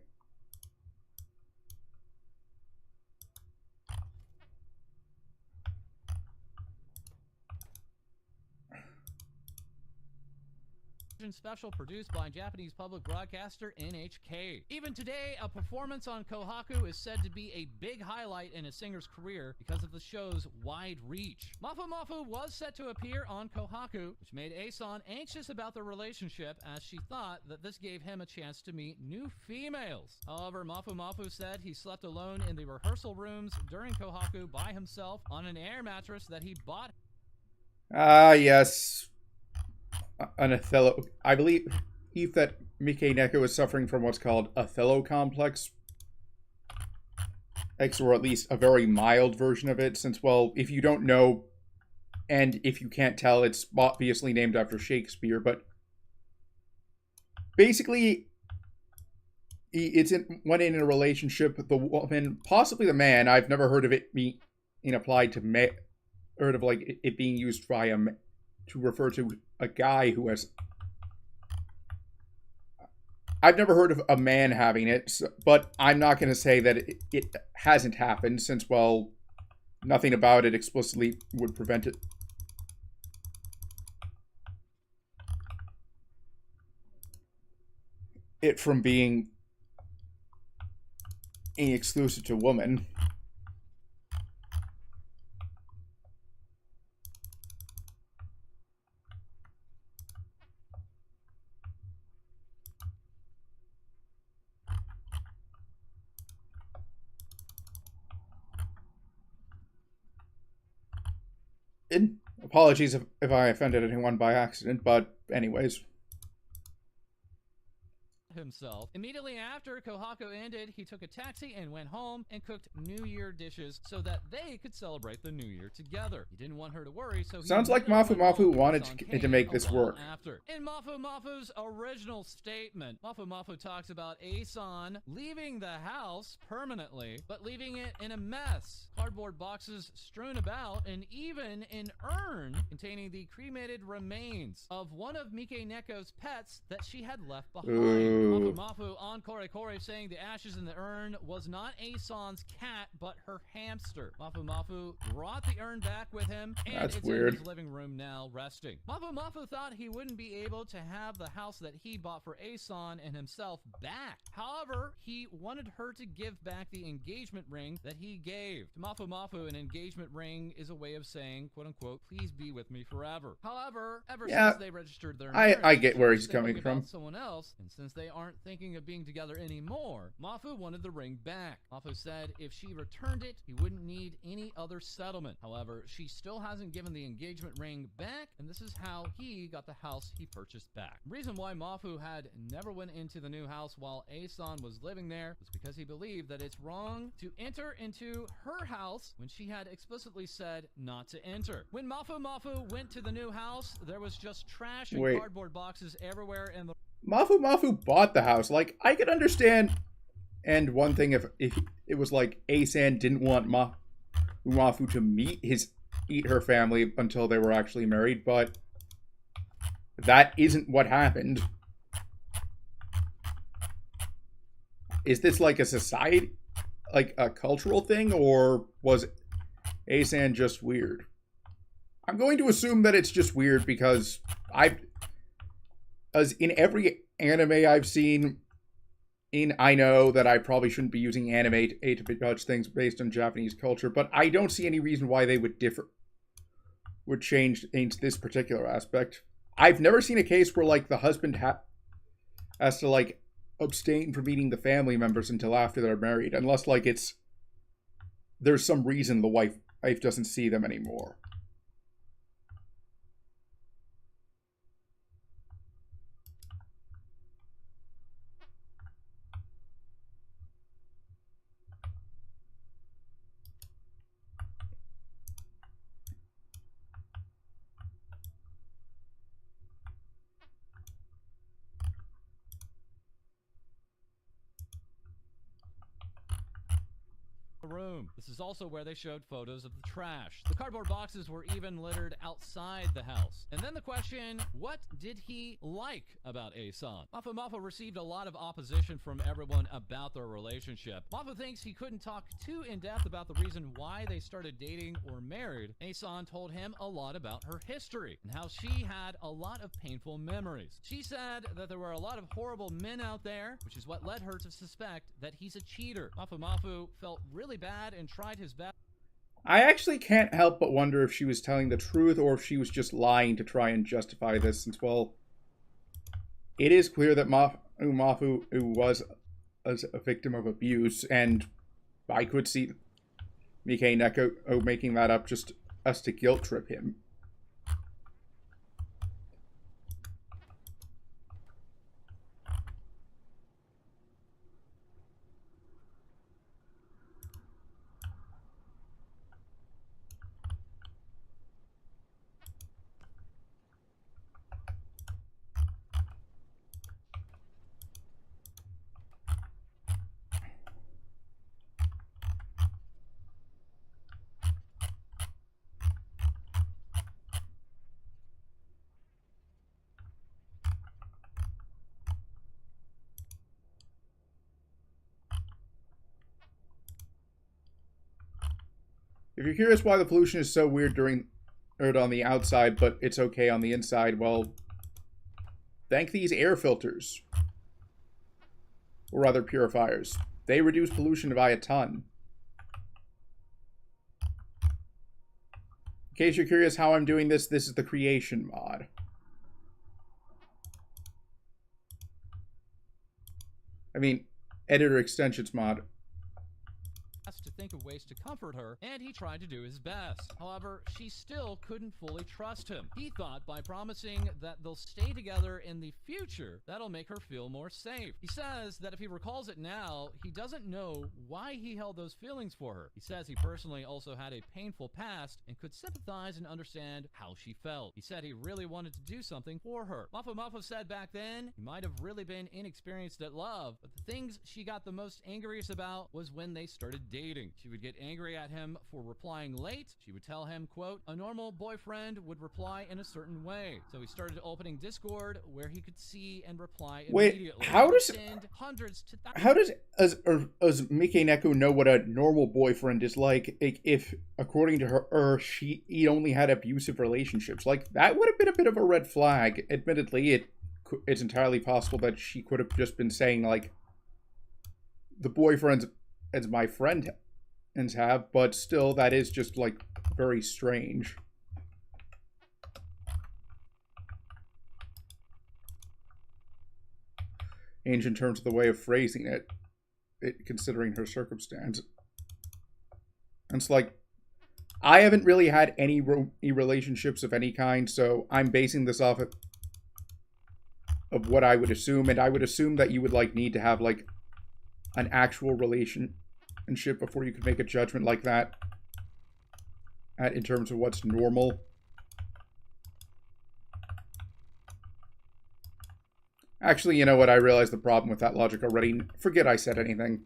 Special produced by Japanese public broadcaster NHK. Even today, a performance on Kohaku is said to be a big highlight in a singer's career because of the show's wide reach. Mafu was set to appear on Kohaku, which made Asan anxious about their relationship as she thought that this gave him a chance to meet new females. However, Mafu said he slept alone in the rehearsal rooms during Kohaku by himself on an air mattress that he bought. Ah, yes. An Othello. I believe that Mike Neko is suffering from what's called Othello complex. Or at least a very mild version of it, since, well, if you don't know, and if you can't tell, it's obviously named after Shakespeare, but basically, when in a relationship, the woman, possibly the man, I've never heard of it being applied to heard of like it being used by to refer to a guy who has I've never heard of a man having it, but I'm not going to say that it hasn't happened since, well, nothing about it explicitly would prevent it from being exclusive to women. And apologies if I offended anyone by accident, but anyways. Himself. Immediately after Kohaku ended, he took a taxi and went home and cooked New Year dishes so that they could celebrate the New Year together. He didn't want her to worry, so he sounds like Mafu Mafu wanted to make this work. After. In Mafu Mafu's original statement, Mafu Mafu talks about Asan leaving the house permanently, but leaving it in a mess. Cardboard boxes strewn about, and even an urn containing the cremated remains of one of Mike Neko's pets that she had left behind. Mafu Mafu on Kore Kore saying the ashes in the urn was not Asan's cat, but her hamster. Mafu Mafu brought the urn back with him, and it's in his living room now resting. Mafu Mafu thought he wouldn't be able to have the house that he bought for Asan and himself back. However, he wanted her to give back the engagement ring that he gave. To Mafu Mafu, an engagement ring is a way of saying, quote unquote, please be with me forever. However, ever since they registered their marriage, I get where he's coming from. Someone else, and since they aren't thinking of being together anymore, Mafu wanted the ring back. Mafu said if she returned it, he wouldn't need any other settlement. However, she still hasn't given the engagement ring back, and this is how he got the house he purchased back. The reason why Mafu had never went into the new house while Asan was living there was because he believed that it's wrong to enter into her house when she had explicitly said not to enter. When Mafu Mafu went to the new house, there was just trash and cardboard boxes everywhere in the Mafu Mafu bought the house. Like, I could understand. And one thing, if it was like Asan didn't want Mafu to meet her family until they were actually married, but that isn't what happened. Is this like a society, like a cultural thing, or was Asan just weird? I'm going to assume that it's just weird because as in every anime I've seen, I know that I probably shouldn't be using anime to judge things based on Japanese culture, but I don't see any reason why they would change this particular aspect. I've never seen a case where like the husband has to like abstain from meeting the family members until after they're married, unless like there's some reason the wife doesn't see them anymore. room. This is also where they showed photos of the trash. The cardboard boxes were even littered outside the house. And then the question, what did he like about Asan? Mafu Mafu received a lot of opposition from everyone about their relationship. Mafu thinks he couldn't talk too in depth about the reason why they started dating or married. Asan told him a lot about her history and how she had a lot of painful memories. She said that there were a lot of horrible men out there, which is what led her to suspect that he's a cheater. Mafu Mafu felt really bad and tried his best. I actually can't help but wonder if she was telling the truth or if she was just lying to try and justify this, since, well, it is clear that Mafu was a victim of abuse, and I could see Mike Neko making that up just as to guilt trip him. If you're curious why the pollution is so weird on the outside, but it's okay on the inside, well, thank these air filters. Or other purifiers. They reduce pollution by a ton. In case you're curious how I'm doing this, this is the creation mod. I mean, editor extensions mod. To think of ways to comfort her, and he tried to do his best. However, she still couldn't fully trust him. He thought by promising that they'll stay together in the future, that'll make her feel more safe. He says that if he recalls it now, he doesn't know why he held those feelings for her. He says he personally also had a painful past and could sympathize and understand how she felt. He said he really wanted to do something for her. Mafu Mafu said back then, he might have really been inexperienced at love, but the things she got the most angriest about was when they started dating. She would get angry at him for replying late. She would tell him, quote, a normal boyfriend would reply in a certain way. So he started opening Discord where he could see and reply immediately. Wait, how does Mickey Neko know what a normal boyfriend is like if according to her, he only had abusive relationships? Like, that would have been a bit of a red flag. Admittedly, it's entirely possible that she could have just been saying, like, the boyfriends as my friend have, but still, that is just, like, very strange. In terms of the way of phrasing it considering her circumstance. And it's like, I haven't really had any relationships of any kind, so I'm basing this off of what I would assume, and I would assume that you would, like, need to have, like, an actual relationship before you could make a judgment like that in terms of what's normal. Actually, you know what? I realized the problem with that logic already. Forget I said anything.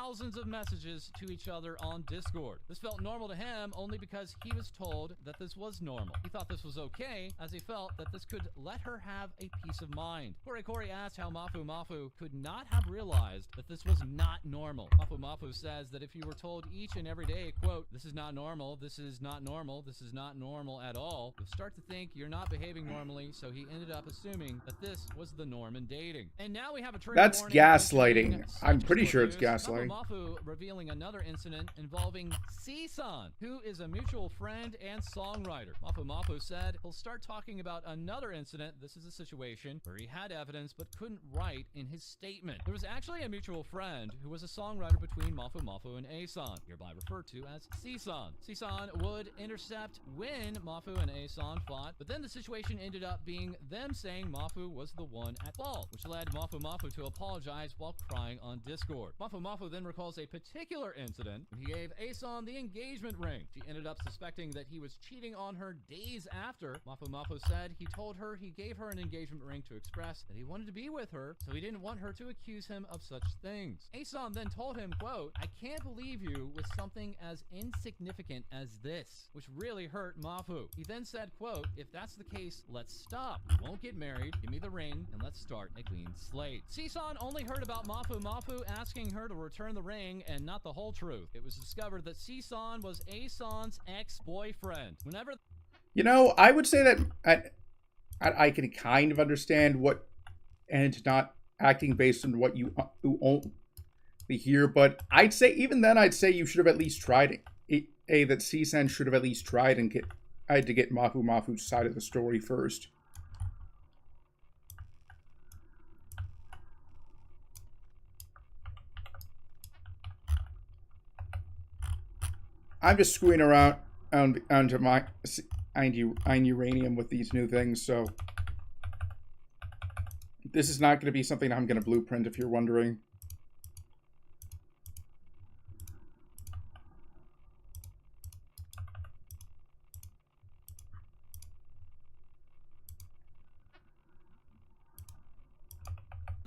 thousands of messages to each other on Discord. This felt normal to him only because he was told that this was normal. He thought this was okay, as he felt that this could let her have a peace of mind. Corey asked how Mafu Mafu could not have realized that this was not normal. Mafu Mafu says that if you were told each and every day, quote, this is not normal, this is not normal, this is not normal at all, you'll start to think you're not behaving normally, so he ended up assuming that this was the norm in dating. And now we have a trigger That's warning gaslighting. I'm pretty sure it's news. gaslighting. Mafu revealing another incident involving C-san, who is a mutual friend and songwriter. Mafu Mafu said he'll start talking about another incident. This is a situation where he had evidence but couldn't write in his statement. There was actually a mutual friend who was a songwriter between Mafu Mafu and A-san, hereby referred to as C-san. C-san would intercept when Mafu and A-san fought, but then the situation ended up being them saying Mafu was the one at fault, which led Mafu Mafu to apologize while crying on Discord. Mafu Mafu then recalls a particular incident when he gave A-san the engagement ring. She ended up suspecting that he was cheating on her days after. Mafu Mafu said he told her he gave her an engagement ring to express that he wanted to be with her, so he didn't want her to accuse him of such things. A-san then told him, quote, I can't believe you with something as insignificant as this, which really hurt Mafu. He then said, quote, if that's the case, let's stop. We won't get married, give me the ring, and let's start a clean slate. C-san only heard about Mafu Mafu asking her to return the ring and not the whole truth. It was discovered that C-san was A-san's ex-boyfriend. Whenever... You know, I would say that I can kind of understand what, and not acting based on what you only hear, but I'd say, even then, I'd say you should have at least tried it. That C-san should have at least tried and had to get Mafu Mafu's side of the story first. I'm just screwing around onto my uranium with these new things, so this is not going to be something I'm going to blueprint, if you're wondering.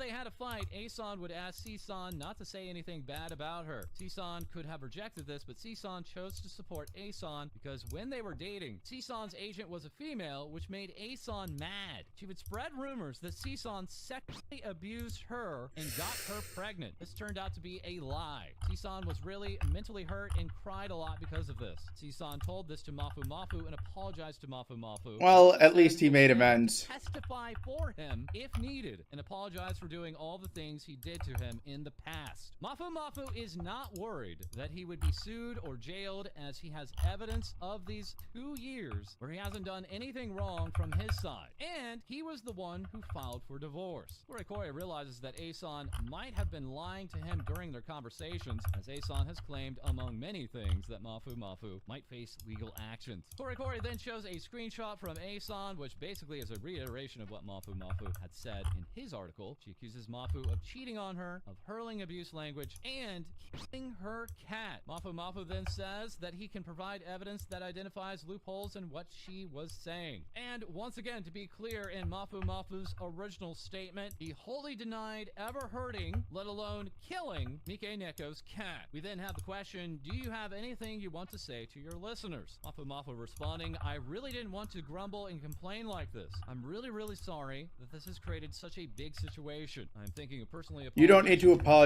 they had a fight, Asan would ask Seesan not to say anything bad about her. Seesan could have rejected this, but Seesan chose to support Asan because when they were dating, Seesan's agent was a female, which made Asan mad. She would spread rumors that Seesan sexually abused her and got her pregnant. This turned out to be a lie. Seesan was really mentally hurt and cried a lot because of this. Seesan told this to Mafu Mafu and apologized to Mafu Mafu. Well, at least he made amends. Testify for him if needed and apologize for doing all the things he did to him in the past. Mafu Mafu is not worried that he would be sued or jailed, as he has evidence of these 2 years where he hasn't done anything wrong from his side, and he was the one who filed for divorce. Horikoya realizes that Asan might have been lying to him during their conversations, as Asan has claimed, among many things, that Mafu Mafu might face legal actions. Horikoya then shows a screenshot from Asan, which basically is a reiteration of what Mafu Mafu had said in his article. She accuses Mafu of cheating on her, of hurling abuse language, and killing her cat. Mafu Mafu then says that he can provide evidence that identifies loopholes in what she was saying. And once again, to be clear, in Mafu Mafu's original statement, he wholly denied ever hurting, let alone killing, Mike Neko's cat. We then have the question, do you have anything you want to say to your listeners? Mafu Mafu responding, I really didn't want to grumble and complain like this. I'm really sorry that this has created such a big situation. I'm thinking of personally apologizing. You don't need to apologize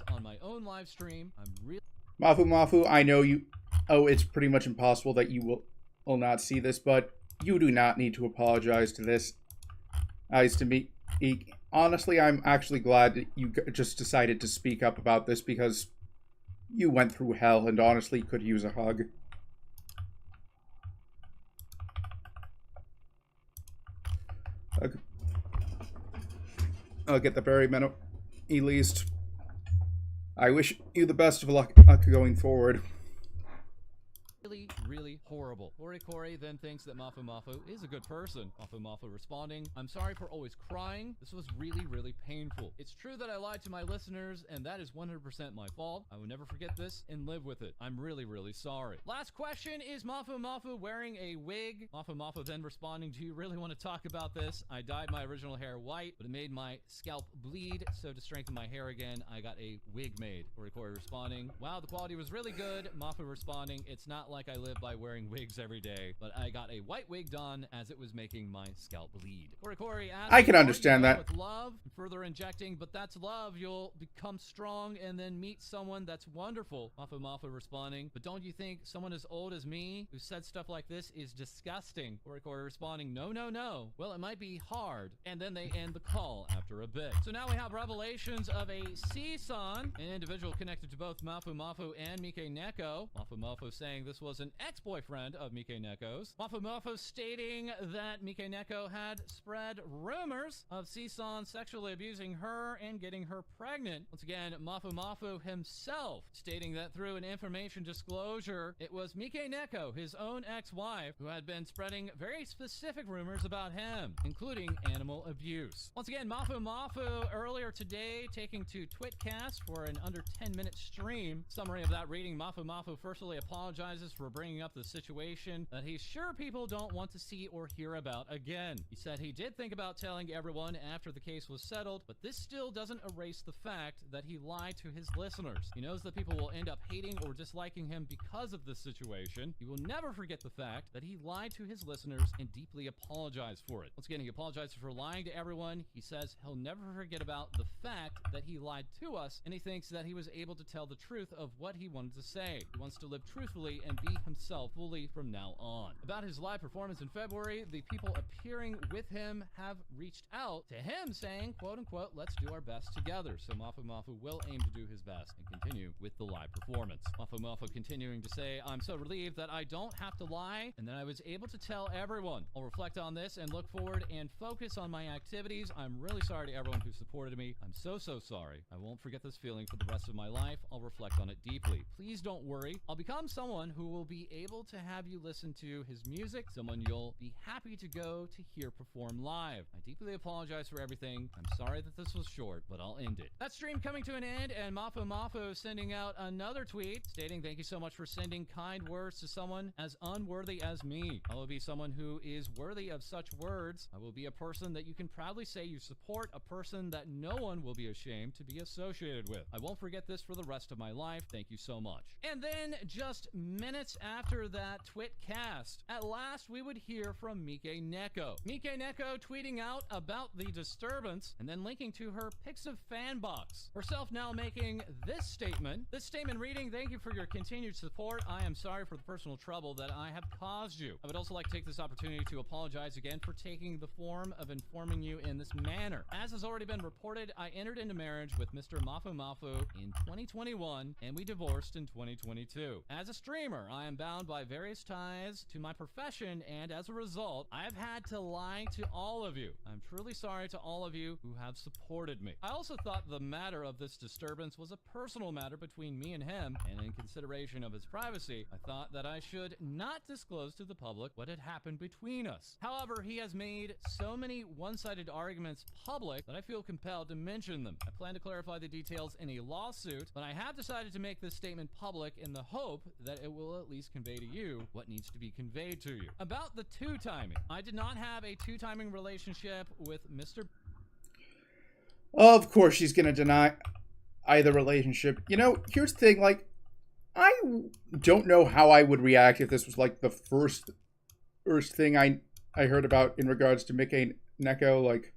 On my own live stream. I'm really Mafu Mafu, I know you... Oh, it's pretty much impossible that you will not see this, but you do not need to apologize to this. As to me, honestly, I'm actually glad that you just decided to speak up about this, because you went through hell and honestly could use a hug. I'll get the very minute, at least. I wish you the best of luck going forward. Really horrible. Horikori then thinks that Mafu Mafu is a good person. Mafu Mafu responding, I'm sorry for always crying. This was really painful. It's true that I lied to my listeners, and that is 100% my fault. I will never forget this and live with it. I'm really sorry. Last question, is Mafu Mafu wearing a wig? Mafu Mafu then responding, do you really want to talk about this? I dyed my original hair white, but it made my scalp bleed, so to strengthen my hair again, I got a wig made. Horikori responding, wow, the quality was really good. Mafu responding, it's not like I live by wearing wigs every day, but I got a white wig done as it was making my scalp bleed. Horikori asks, I can understand that. With love, further injecting, but that's love. You'll become strong and then meet someone that's wonderful. Mafu Mafu responding, but don't you think someone as old as me who said stuff like this is disgusting? Horikori responding, no. Well, it might be hard. And then they end the call after a bit. So now we have revelations of a Seesan, an individual connected to both Mafu Mafu and Mike Neko. Mafu Mafu saying this was an ex-boyfriend of Mike Neko's. Mafu Mafu stating that Mike Neko had spread rumors of Seesan sexually abusing her and getting her pregnant. Once again, Mafu Mafu himself stating that through an information disclosure, it was Mike Neko, his own ex-wife, who had been spreading very specific rumors about him, including animal abuse. Once again, Mafu Mafu earlier today taking to Twitcast for an under 10-minute stream. Summary of that reading, Mafu Mafu firstly apologizes for bringing up the situation that he's sure people don't want to see or hear about again. He said he did think about telling everyone after the case was settled, but this still doesn't erase the fact that he lied to his listeners. He knows that people will end up hating or disliking him because of this situation. He will never forget the fact that he lied to his listeners and deeply apologized for it. Once again, he apologized for lying to everyone. He says he'll never forget about the fact that he lied to us, and he thinks that he was able to tell the truth of what he wanted to say. He wants to live truthfully and be himself fully from now on. About his live performance in February, the people appearing with him have reached out to him saying, quote unquote, let's do our best together. So Mafu Mafu will aim to do his best and continue with the live performance. Mafu Mafu continuing to say, I'm so relieved that I don't have to lie and that I was able to tell everyone. I'll reflect on this and look forward and focus on my activities. I'm really sorry to everyone who supported me. I'm so sorry. I won't forget this feeling for the rest of my life. I'll reflect on it deeply. Please don't worry. I'll become someone who will be able to have you listen to his music, someone you'll be happy to go to hear perform live. I deeply apologize for everything. I'm sorry that this was short, but I'll end it. That stream coming to an end, and Mafu sending out another tweet stating, "Thank you so much for sending kind words to someone as unworthy as me. I will be someone who is worthy of such words. I will be a person that you can proudly say you support, a person that no one will be ashamed to be associated with. I won't forget this for the rest of my life. Thank you so much." And then just minutes after that twit cast, at last we would hear from Mike Neko. Mike Neko tweeting out about the disturbance and then linking to her Pics of Fan box. Herself now making this statement. This statement reading, "Thank you for your continued support. I am sorry for the personal trouble that I have caused you. I would also like to take this opportunity to apologize again for taking the form of informing you in this manner. As has already been reported, I entered into marriage with Mr. Mafu in 2021 and we divorced in 2022. As a streamer, I am bound by various ties to my profession, and as a result, I have had to lie to all of you. I'm truly sorry to all of you who have supported me. I also thought the matter of this disturbance was a personal matter between me and him, and in consideration of his privacy, I thought that I should not disclose to the public what had happened between us. However, he has made so many one-sided arguments public that I feel compelled to mention them. I plan to clarify the details in a lawsuit, but I have decided to make this statement public in the hope that it will at least convey to you what needs to be conveyed to you. About the two-timing, I did not have a two-timing relationship with Mr. Of course she's gonna deny either relationship. You know, here's the thing, like, I don't know how I would react if this was, like, the first thing I heard about in regards to Mike Neko, like...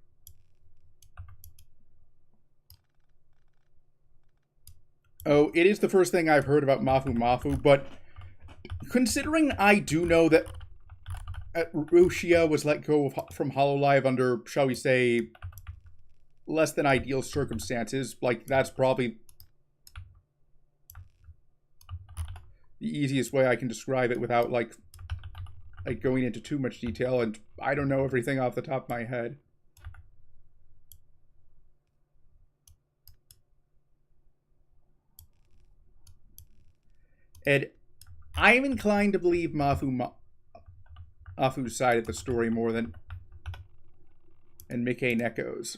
Oh, it is the first thing I've heard about Mafu, but considering I do know that Rushia was let go from HoloLive under, shall we say, less than ideal circumstances, like, that's probably the easiest way I can describe it without, like going into too much detail, and I don't know everything off the top of my head. And I'm inclined to believe Mafu's side of the story more than Mike Neko's.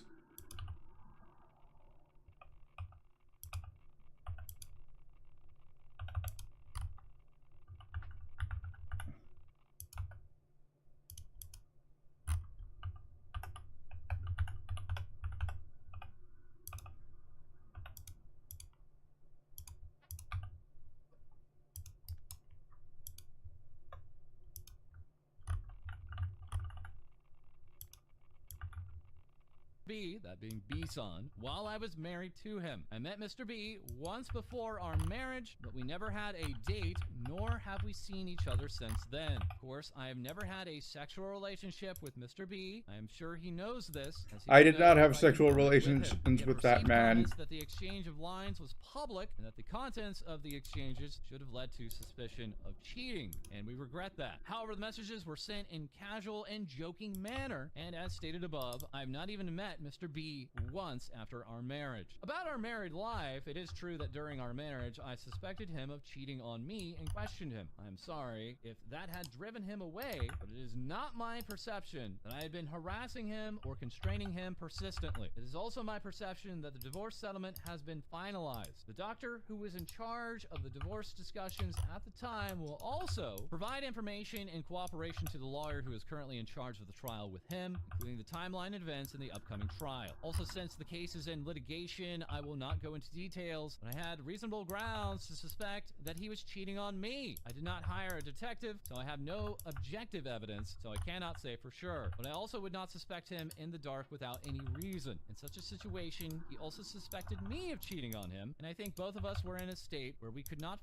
B, that being B-san, while I was married to him. I met Mr. B once before our marriage, but we never had a date, nor have we seen each other since then. Of course, I have never had a sexual relationship with Mr. B. I am sure he knows this. I did not have sexual relations with that man. That the exchange of lines was public, and that the contents of the exchanges should have led to suspicion of cheating, and we regret that. However, the messages were sent in casual and joking manner, and as stated above, I have not even met Mr. B once after our marriage. About our married life, it is true that during our marriage, I suspected him of cheating on me and questioned him. I am sorry if that had driven him away, but it is not my perception that I had been harassing him or constraining him persistently. It is also my perception that the divorce settlement has been finalized. The doctor who was in charge of the divorce discussions at the time will also provide information in cooperation to the lawyer who is currently in charge of the trial with him, including the timeline and events in the upcoming trial. Also, since the case is in litigation, I will not go into details, but I had reasonable grounds to suspect that he was cheating on me. I did not hire a detective, so I have no objective evidence, so I cannot say for sure. But I also would not suspect him in the dark without any reason. In such a situation, he also suspected me of cheating on him, and I think both of us were in a state where we could not...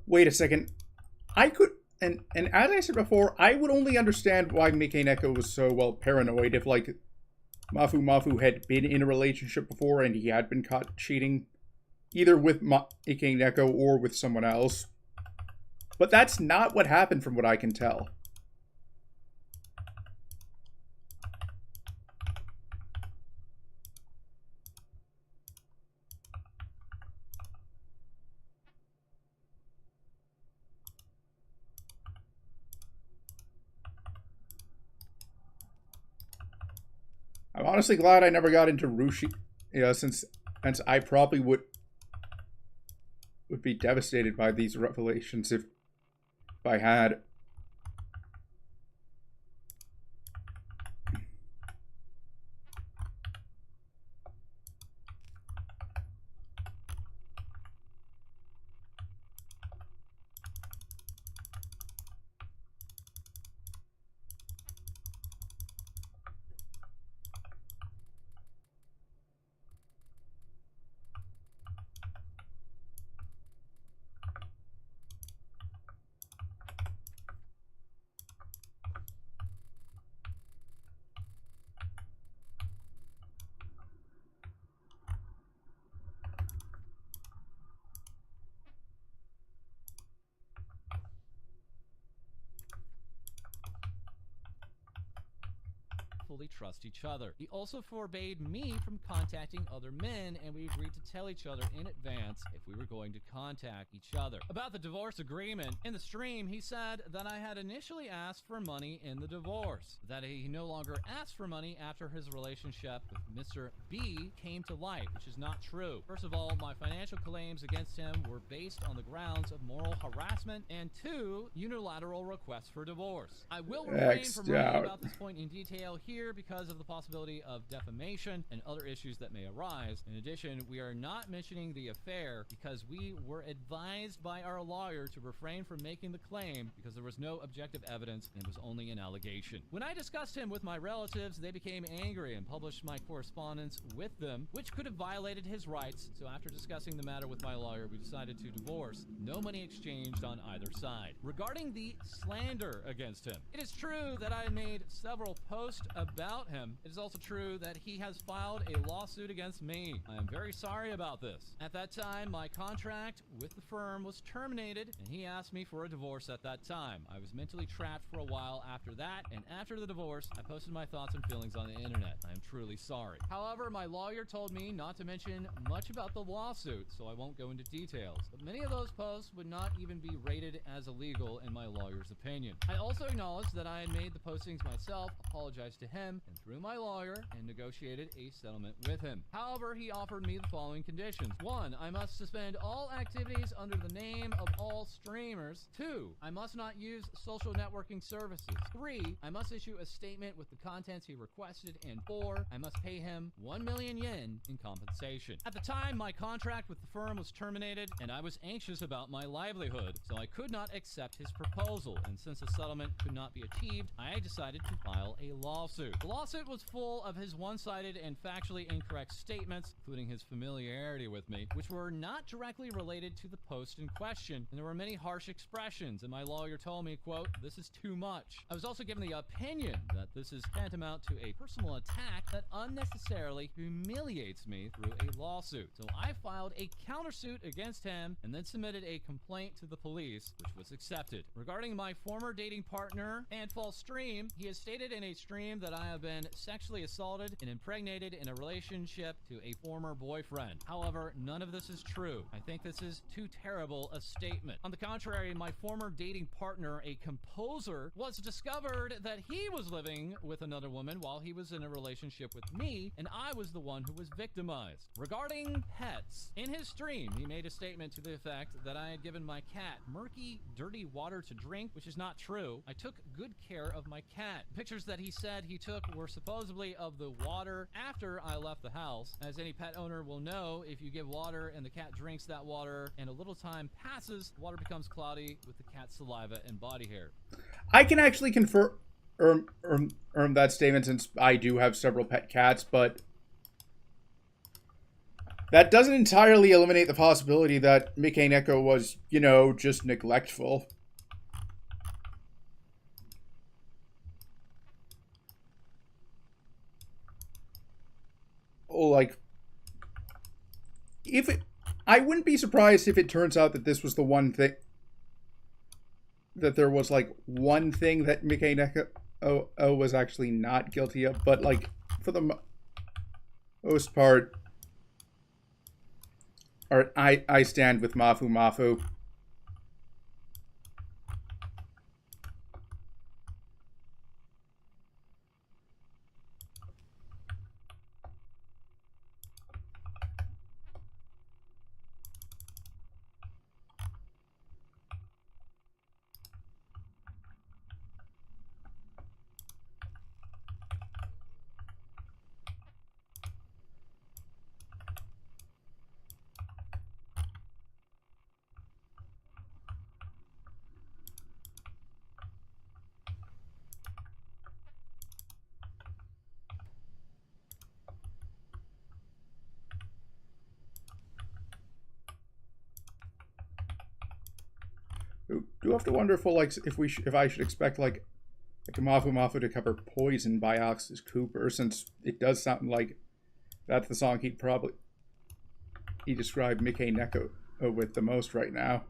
Wait a second. I could... And as I said before, I would only understand why Mike Neko was so, well, paranoid if, like, Mafu had been in a relationship before and he had been caught cheating either with Mike Neko or with someone else. But that's not what happened from what I can tell. I'm honestly glad I never got into Rushi, you know, since I probably would be devastated by these revelations if I had. fully trust each other. He also forbade me from contacting other men, and we agreed to tell each other in advance if we were going to contact each other. About the divorce agreement, in the stream, he said that I had initially asked for money in the divorce, that he no longer asked for money after his relationship with Mr. B came to light, which is not true. First of all, my financial claims against him were based on the grounds of moral harassment, and 2, unilateral requests for divorce. I will refrain from writing about this point in detail here because of the possibility of defamation and other issues that may arise. In addition, we are not mentioning the affair because we were advised by our lawyer to refrain from making the claim because there was no objective evidence and it was only an allegation. When I discussed him with my relatives, they became angry and published my correspondence with them, which could have violated his rights. So after discussing the matter with my lawyer, we decided to divorce. No money exchanged on either side. Regarding the slander against him, it is true that I made several posts about him. It is also true that he has filed a lawsuit against me. I am very sorry about this. At that time, my contract with the firm was terminated, and he asked me for a divorce at that time. I was mentally trapped for a while after that, and after the divorce, I posted my thoughts and feelings on the internet. I am truly sorry. However, my lawyer told me not to mention much about the lawsuit, so I won't go into details. But many of those posts would not even be rated as illegal in my lawyer's opinion. I also acknowledged that I had made the postings myself, apologized to him, and through my lawyer, and negotiated a settlement with him. However, he offered me the following conditions. 1, I must suspend all activities under the name of all streamers. 2, I must not use social networking services. 3, I must issue a statement with the contents he requested. And 4, I must pay him 1 million yen in compensation. At the time, my contract with the firm was terminated, and I was anxious about my livelihood, so I could not accept his proposal. And since a settlement could not be achieved, I decided to file a lawsuit. The lawsuit was full of his one-sided and factually incorrect statements, including his familiarity with me, which were not directly related to the post in question, and there were many harsh expressions, and my lawyer told me, quote, "This is too much." I was also given the opinion that this is tantamount to a personal attack that unnecessarily humiliates me through a lawsuit. So I filed a countersuit against him and then submitted a complaint to the police, which was accepted. Regarding my former dating partner and false stream, he has stated in a stream that I have been sexually assaulted and impregnated in a relationship to a former boyfriend. However, none of this is true. I think this is too terrible a statement. On the contrary, my former dating partner, a composer, was discovered that he was living with another woman while he was in a relationship with me, and I was the one who was victimized. Regarding pets, in his stream, he made a statement to the effect that I had given my cat murky, dirty water to drink, which is not true. I took good care of my cat. Pictures that he said he took were supposedly of the water after I left the house. As any pet owner will know, if you give water and the cat drinks that water and a little time passes, water becomes cloudy with the cat's saliva and body hair. I can actually confirm that statement since I do have several pet cats, but that doesn't entirely eliminate the possibility that Mickey Neko was, you know, just neglectful. Like, I wouldn't be surprised if it turns out that this was the one thing, that there was like one thing that Mickey Neko was actually not guilty of, but like for the most part, I stand with Mafu. do have to wonder if, like, if I should expect like a Mafu Mafu to cover Poison by Ox's Cooper, since it does sound like that's the song he described Mickey Neko with the most right now.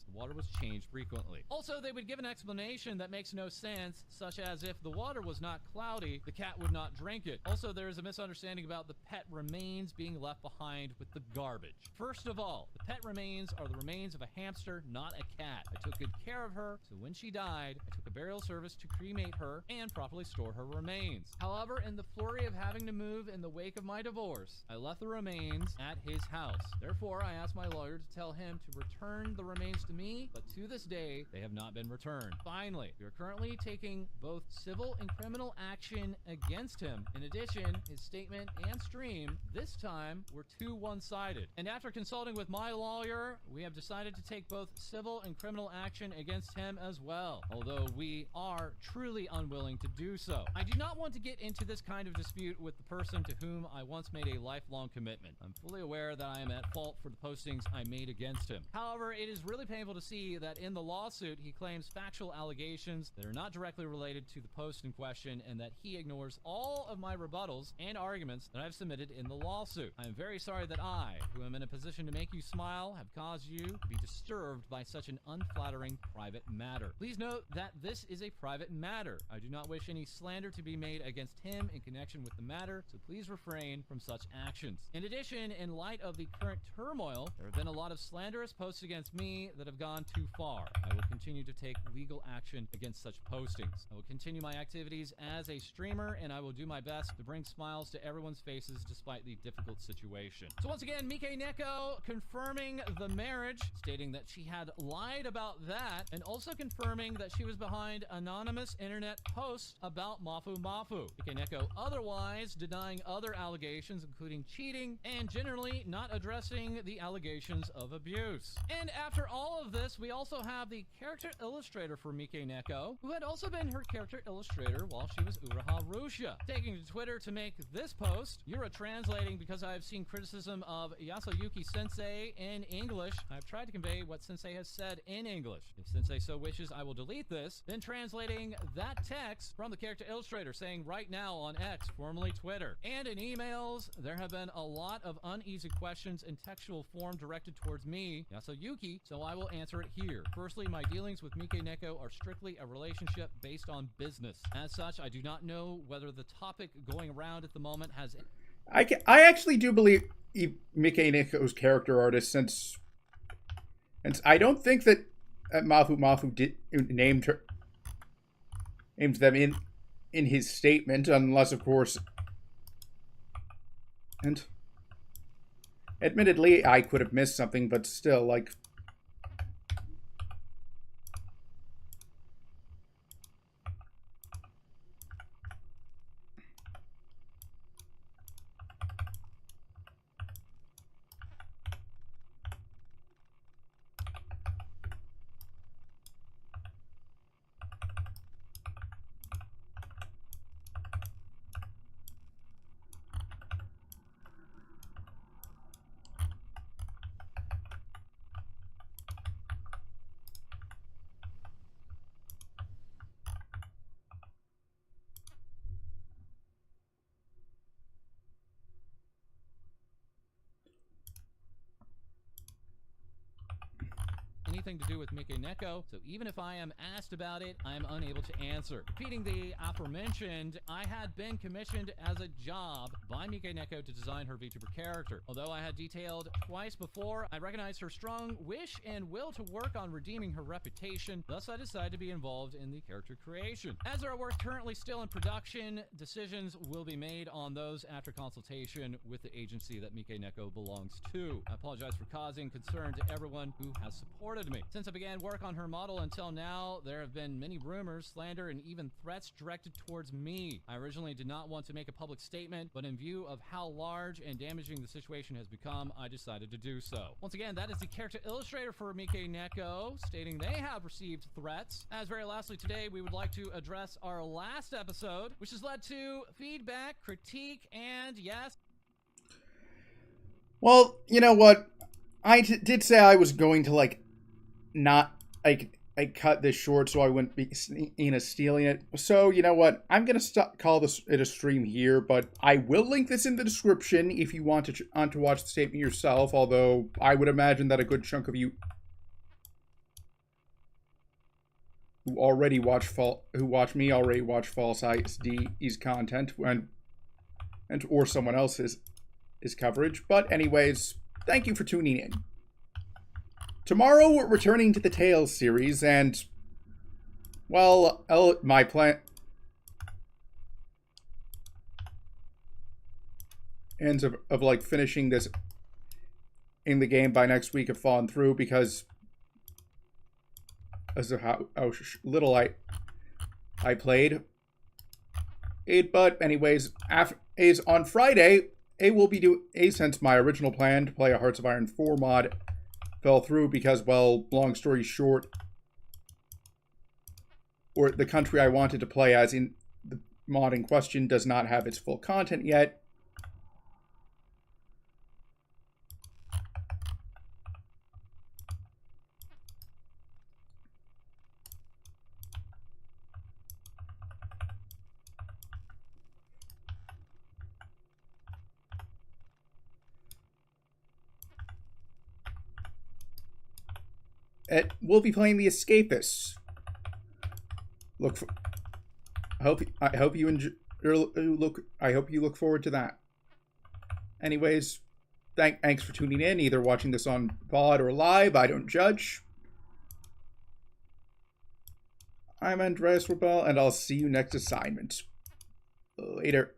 The water was changed frequently. Also, they would give an explanation that makes no sense, such as if the water was not cloudy, the cat would not drink it. Also, there is a misunderstanding about the pet remains being left behind with the garbage. First of all, the pet remains are the remains of a hamster, not a cat. I took good care of her, so when she died, I took a burial service to cremate her and properly store her remains. However, in the flurry of having to move in the wake of my divorce, I left the remains at his house. Therefore, I asked my lawyer to tell him to return the remains to me, but to this day, they have not been returned. Finally, we are currently taking both civil and criminal action against him. In addition, his statement and stream this time were too one-sided. And after consulting with my lawyer, we have decided to take both civil and criminal action against him as well, although we are truly unwilling to do so. I do not want to get into this kind of dispute with the person to whom I once made a lifelong commitment. I'm fully aware that I am at fault for the postings I made against him. However, it is really painful to see that in the lawsuit, he claims factual allegations that are not directly related to the post in question, and that he ignores all of my rebuttals and arguments that I've submitted in the lawsuit. I am very sorry that I, who am in a position to make you smile, have caused you to be disturbed by such an unflattering private matter. Please note that this is a private matter. I do not wish any slander to be made against him in connection with the matter, so please refrain from such actions. In addition, in light of the current turmoil, there have been a lot of slanderous posts against me that have gone too far. I will continue to take legal action against such postings. I will continue my activities as a streamer, and I will do my best to bring smiles to everyone's faces despite the difficult situation. So once again, Mickey Neko confirming the marriage, stating that she had lied about that, and also confirming that she was behind anonymous internet posts about Mafu Mafu. Mickey Neko otherwise denying other allegations, including cheating, and generally not addressing the allegations of abuse. And after all of this, we also have the character illustrator for Mickey Neko, who had also been her character illustrator while she was Uraha Rusha, taking to Twitter to make this post. Yura translating because I have seen criticism of Yasuyuki Sensei in English. I've tried to convey what Sensei has said in English. If Sensei so wishes, I will delete this. Then translating that text from the character illustrator, saying right now on X, formerly Twitter. And in emails, there have been a lot of uneasy questions in textual form directed towards me, Yasuyuki, so I will answer it here. Firstly, my dealings with Mickey Neko are strictly a relationship based on business. As such, I do not know whether the topic going around at the moment has... I actually do believe Mickey Neko's character artist, since I don't think that Mafu Mafu named them in his statement, unless, of course, and admittedly, I could have missed something, but still, like... anything to do with Mickey Neko, so even if I am asked about it, I am unable to answer. Repeating the aforementioned, I had been commissioned as a job by Mickey Neko to design her VTuber character. Although I had detailed twice before, I recognized her strong wish and will to work on redeeming her reputation, thus I decided to be involved in the character creation. As our work currently still in production, decisions will be made on those after consultation with the agency that Mickey Neko belongs to. I apologize for causing concern to everyone who has supported me. me. Since I began work on her model until now, there have been many rumors, slander, and even threats directed towards me. I originally did not want to make a public statement, but in view of how large and damaging the situation has become, I decided to do so. Once again, that is the character illustrator for Mike Neko, stating they have received threats. As very lastly today, we would like to address our last episode, which has led to feedback, critique, and yes. Well, you know what? I did say I was going to, like, not, like, I cut this short so I wouldn't be, stealing it. So, you know what? I'm going to call this it a stream here, but I will link this in the description if you want to watch the statement yourself, although I would imagine that a good chunk of you who already watch me already watch False ISD's content or someone else's coverage. But anyways, thank you for tuning in. Tomorrow we're returning to the Tales series, and well, my plan ends of like finishing this in the game by next week have fallen through because as of how little I played it. But anyways, on Friday, since my original plan to play a Hearts of Iron 4 mod fell through because, well, long story short, or the country I wanted to play as in the mod in question does not have its full content yet. We'll be playing The Escapists. I hope you enjoy. I hope you look forward to that. Anyways, thanks for tuning in. Either watching this on VOD or live, I don't judge. I'm Andreas Rebel, and I'll see you next assignment. Later.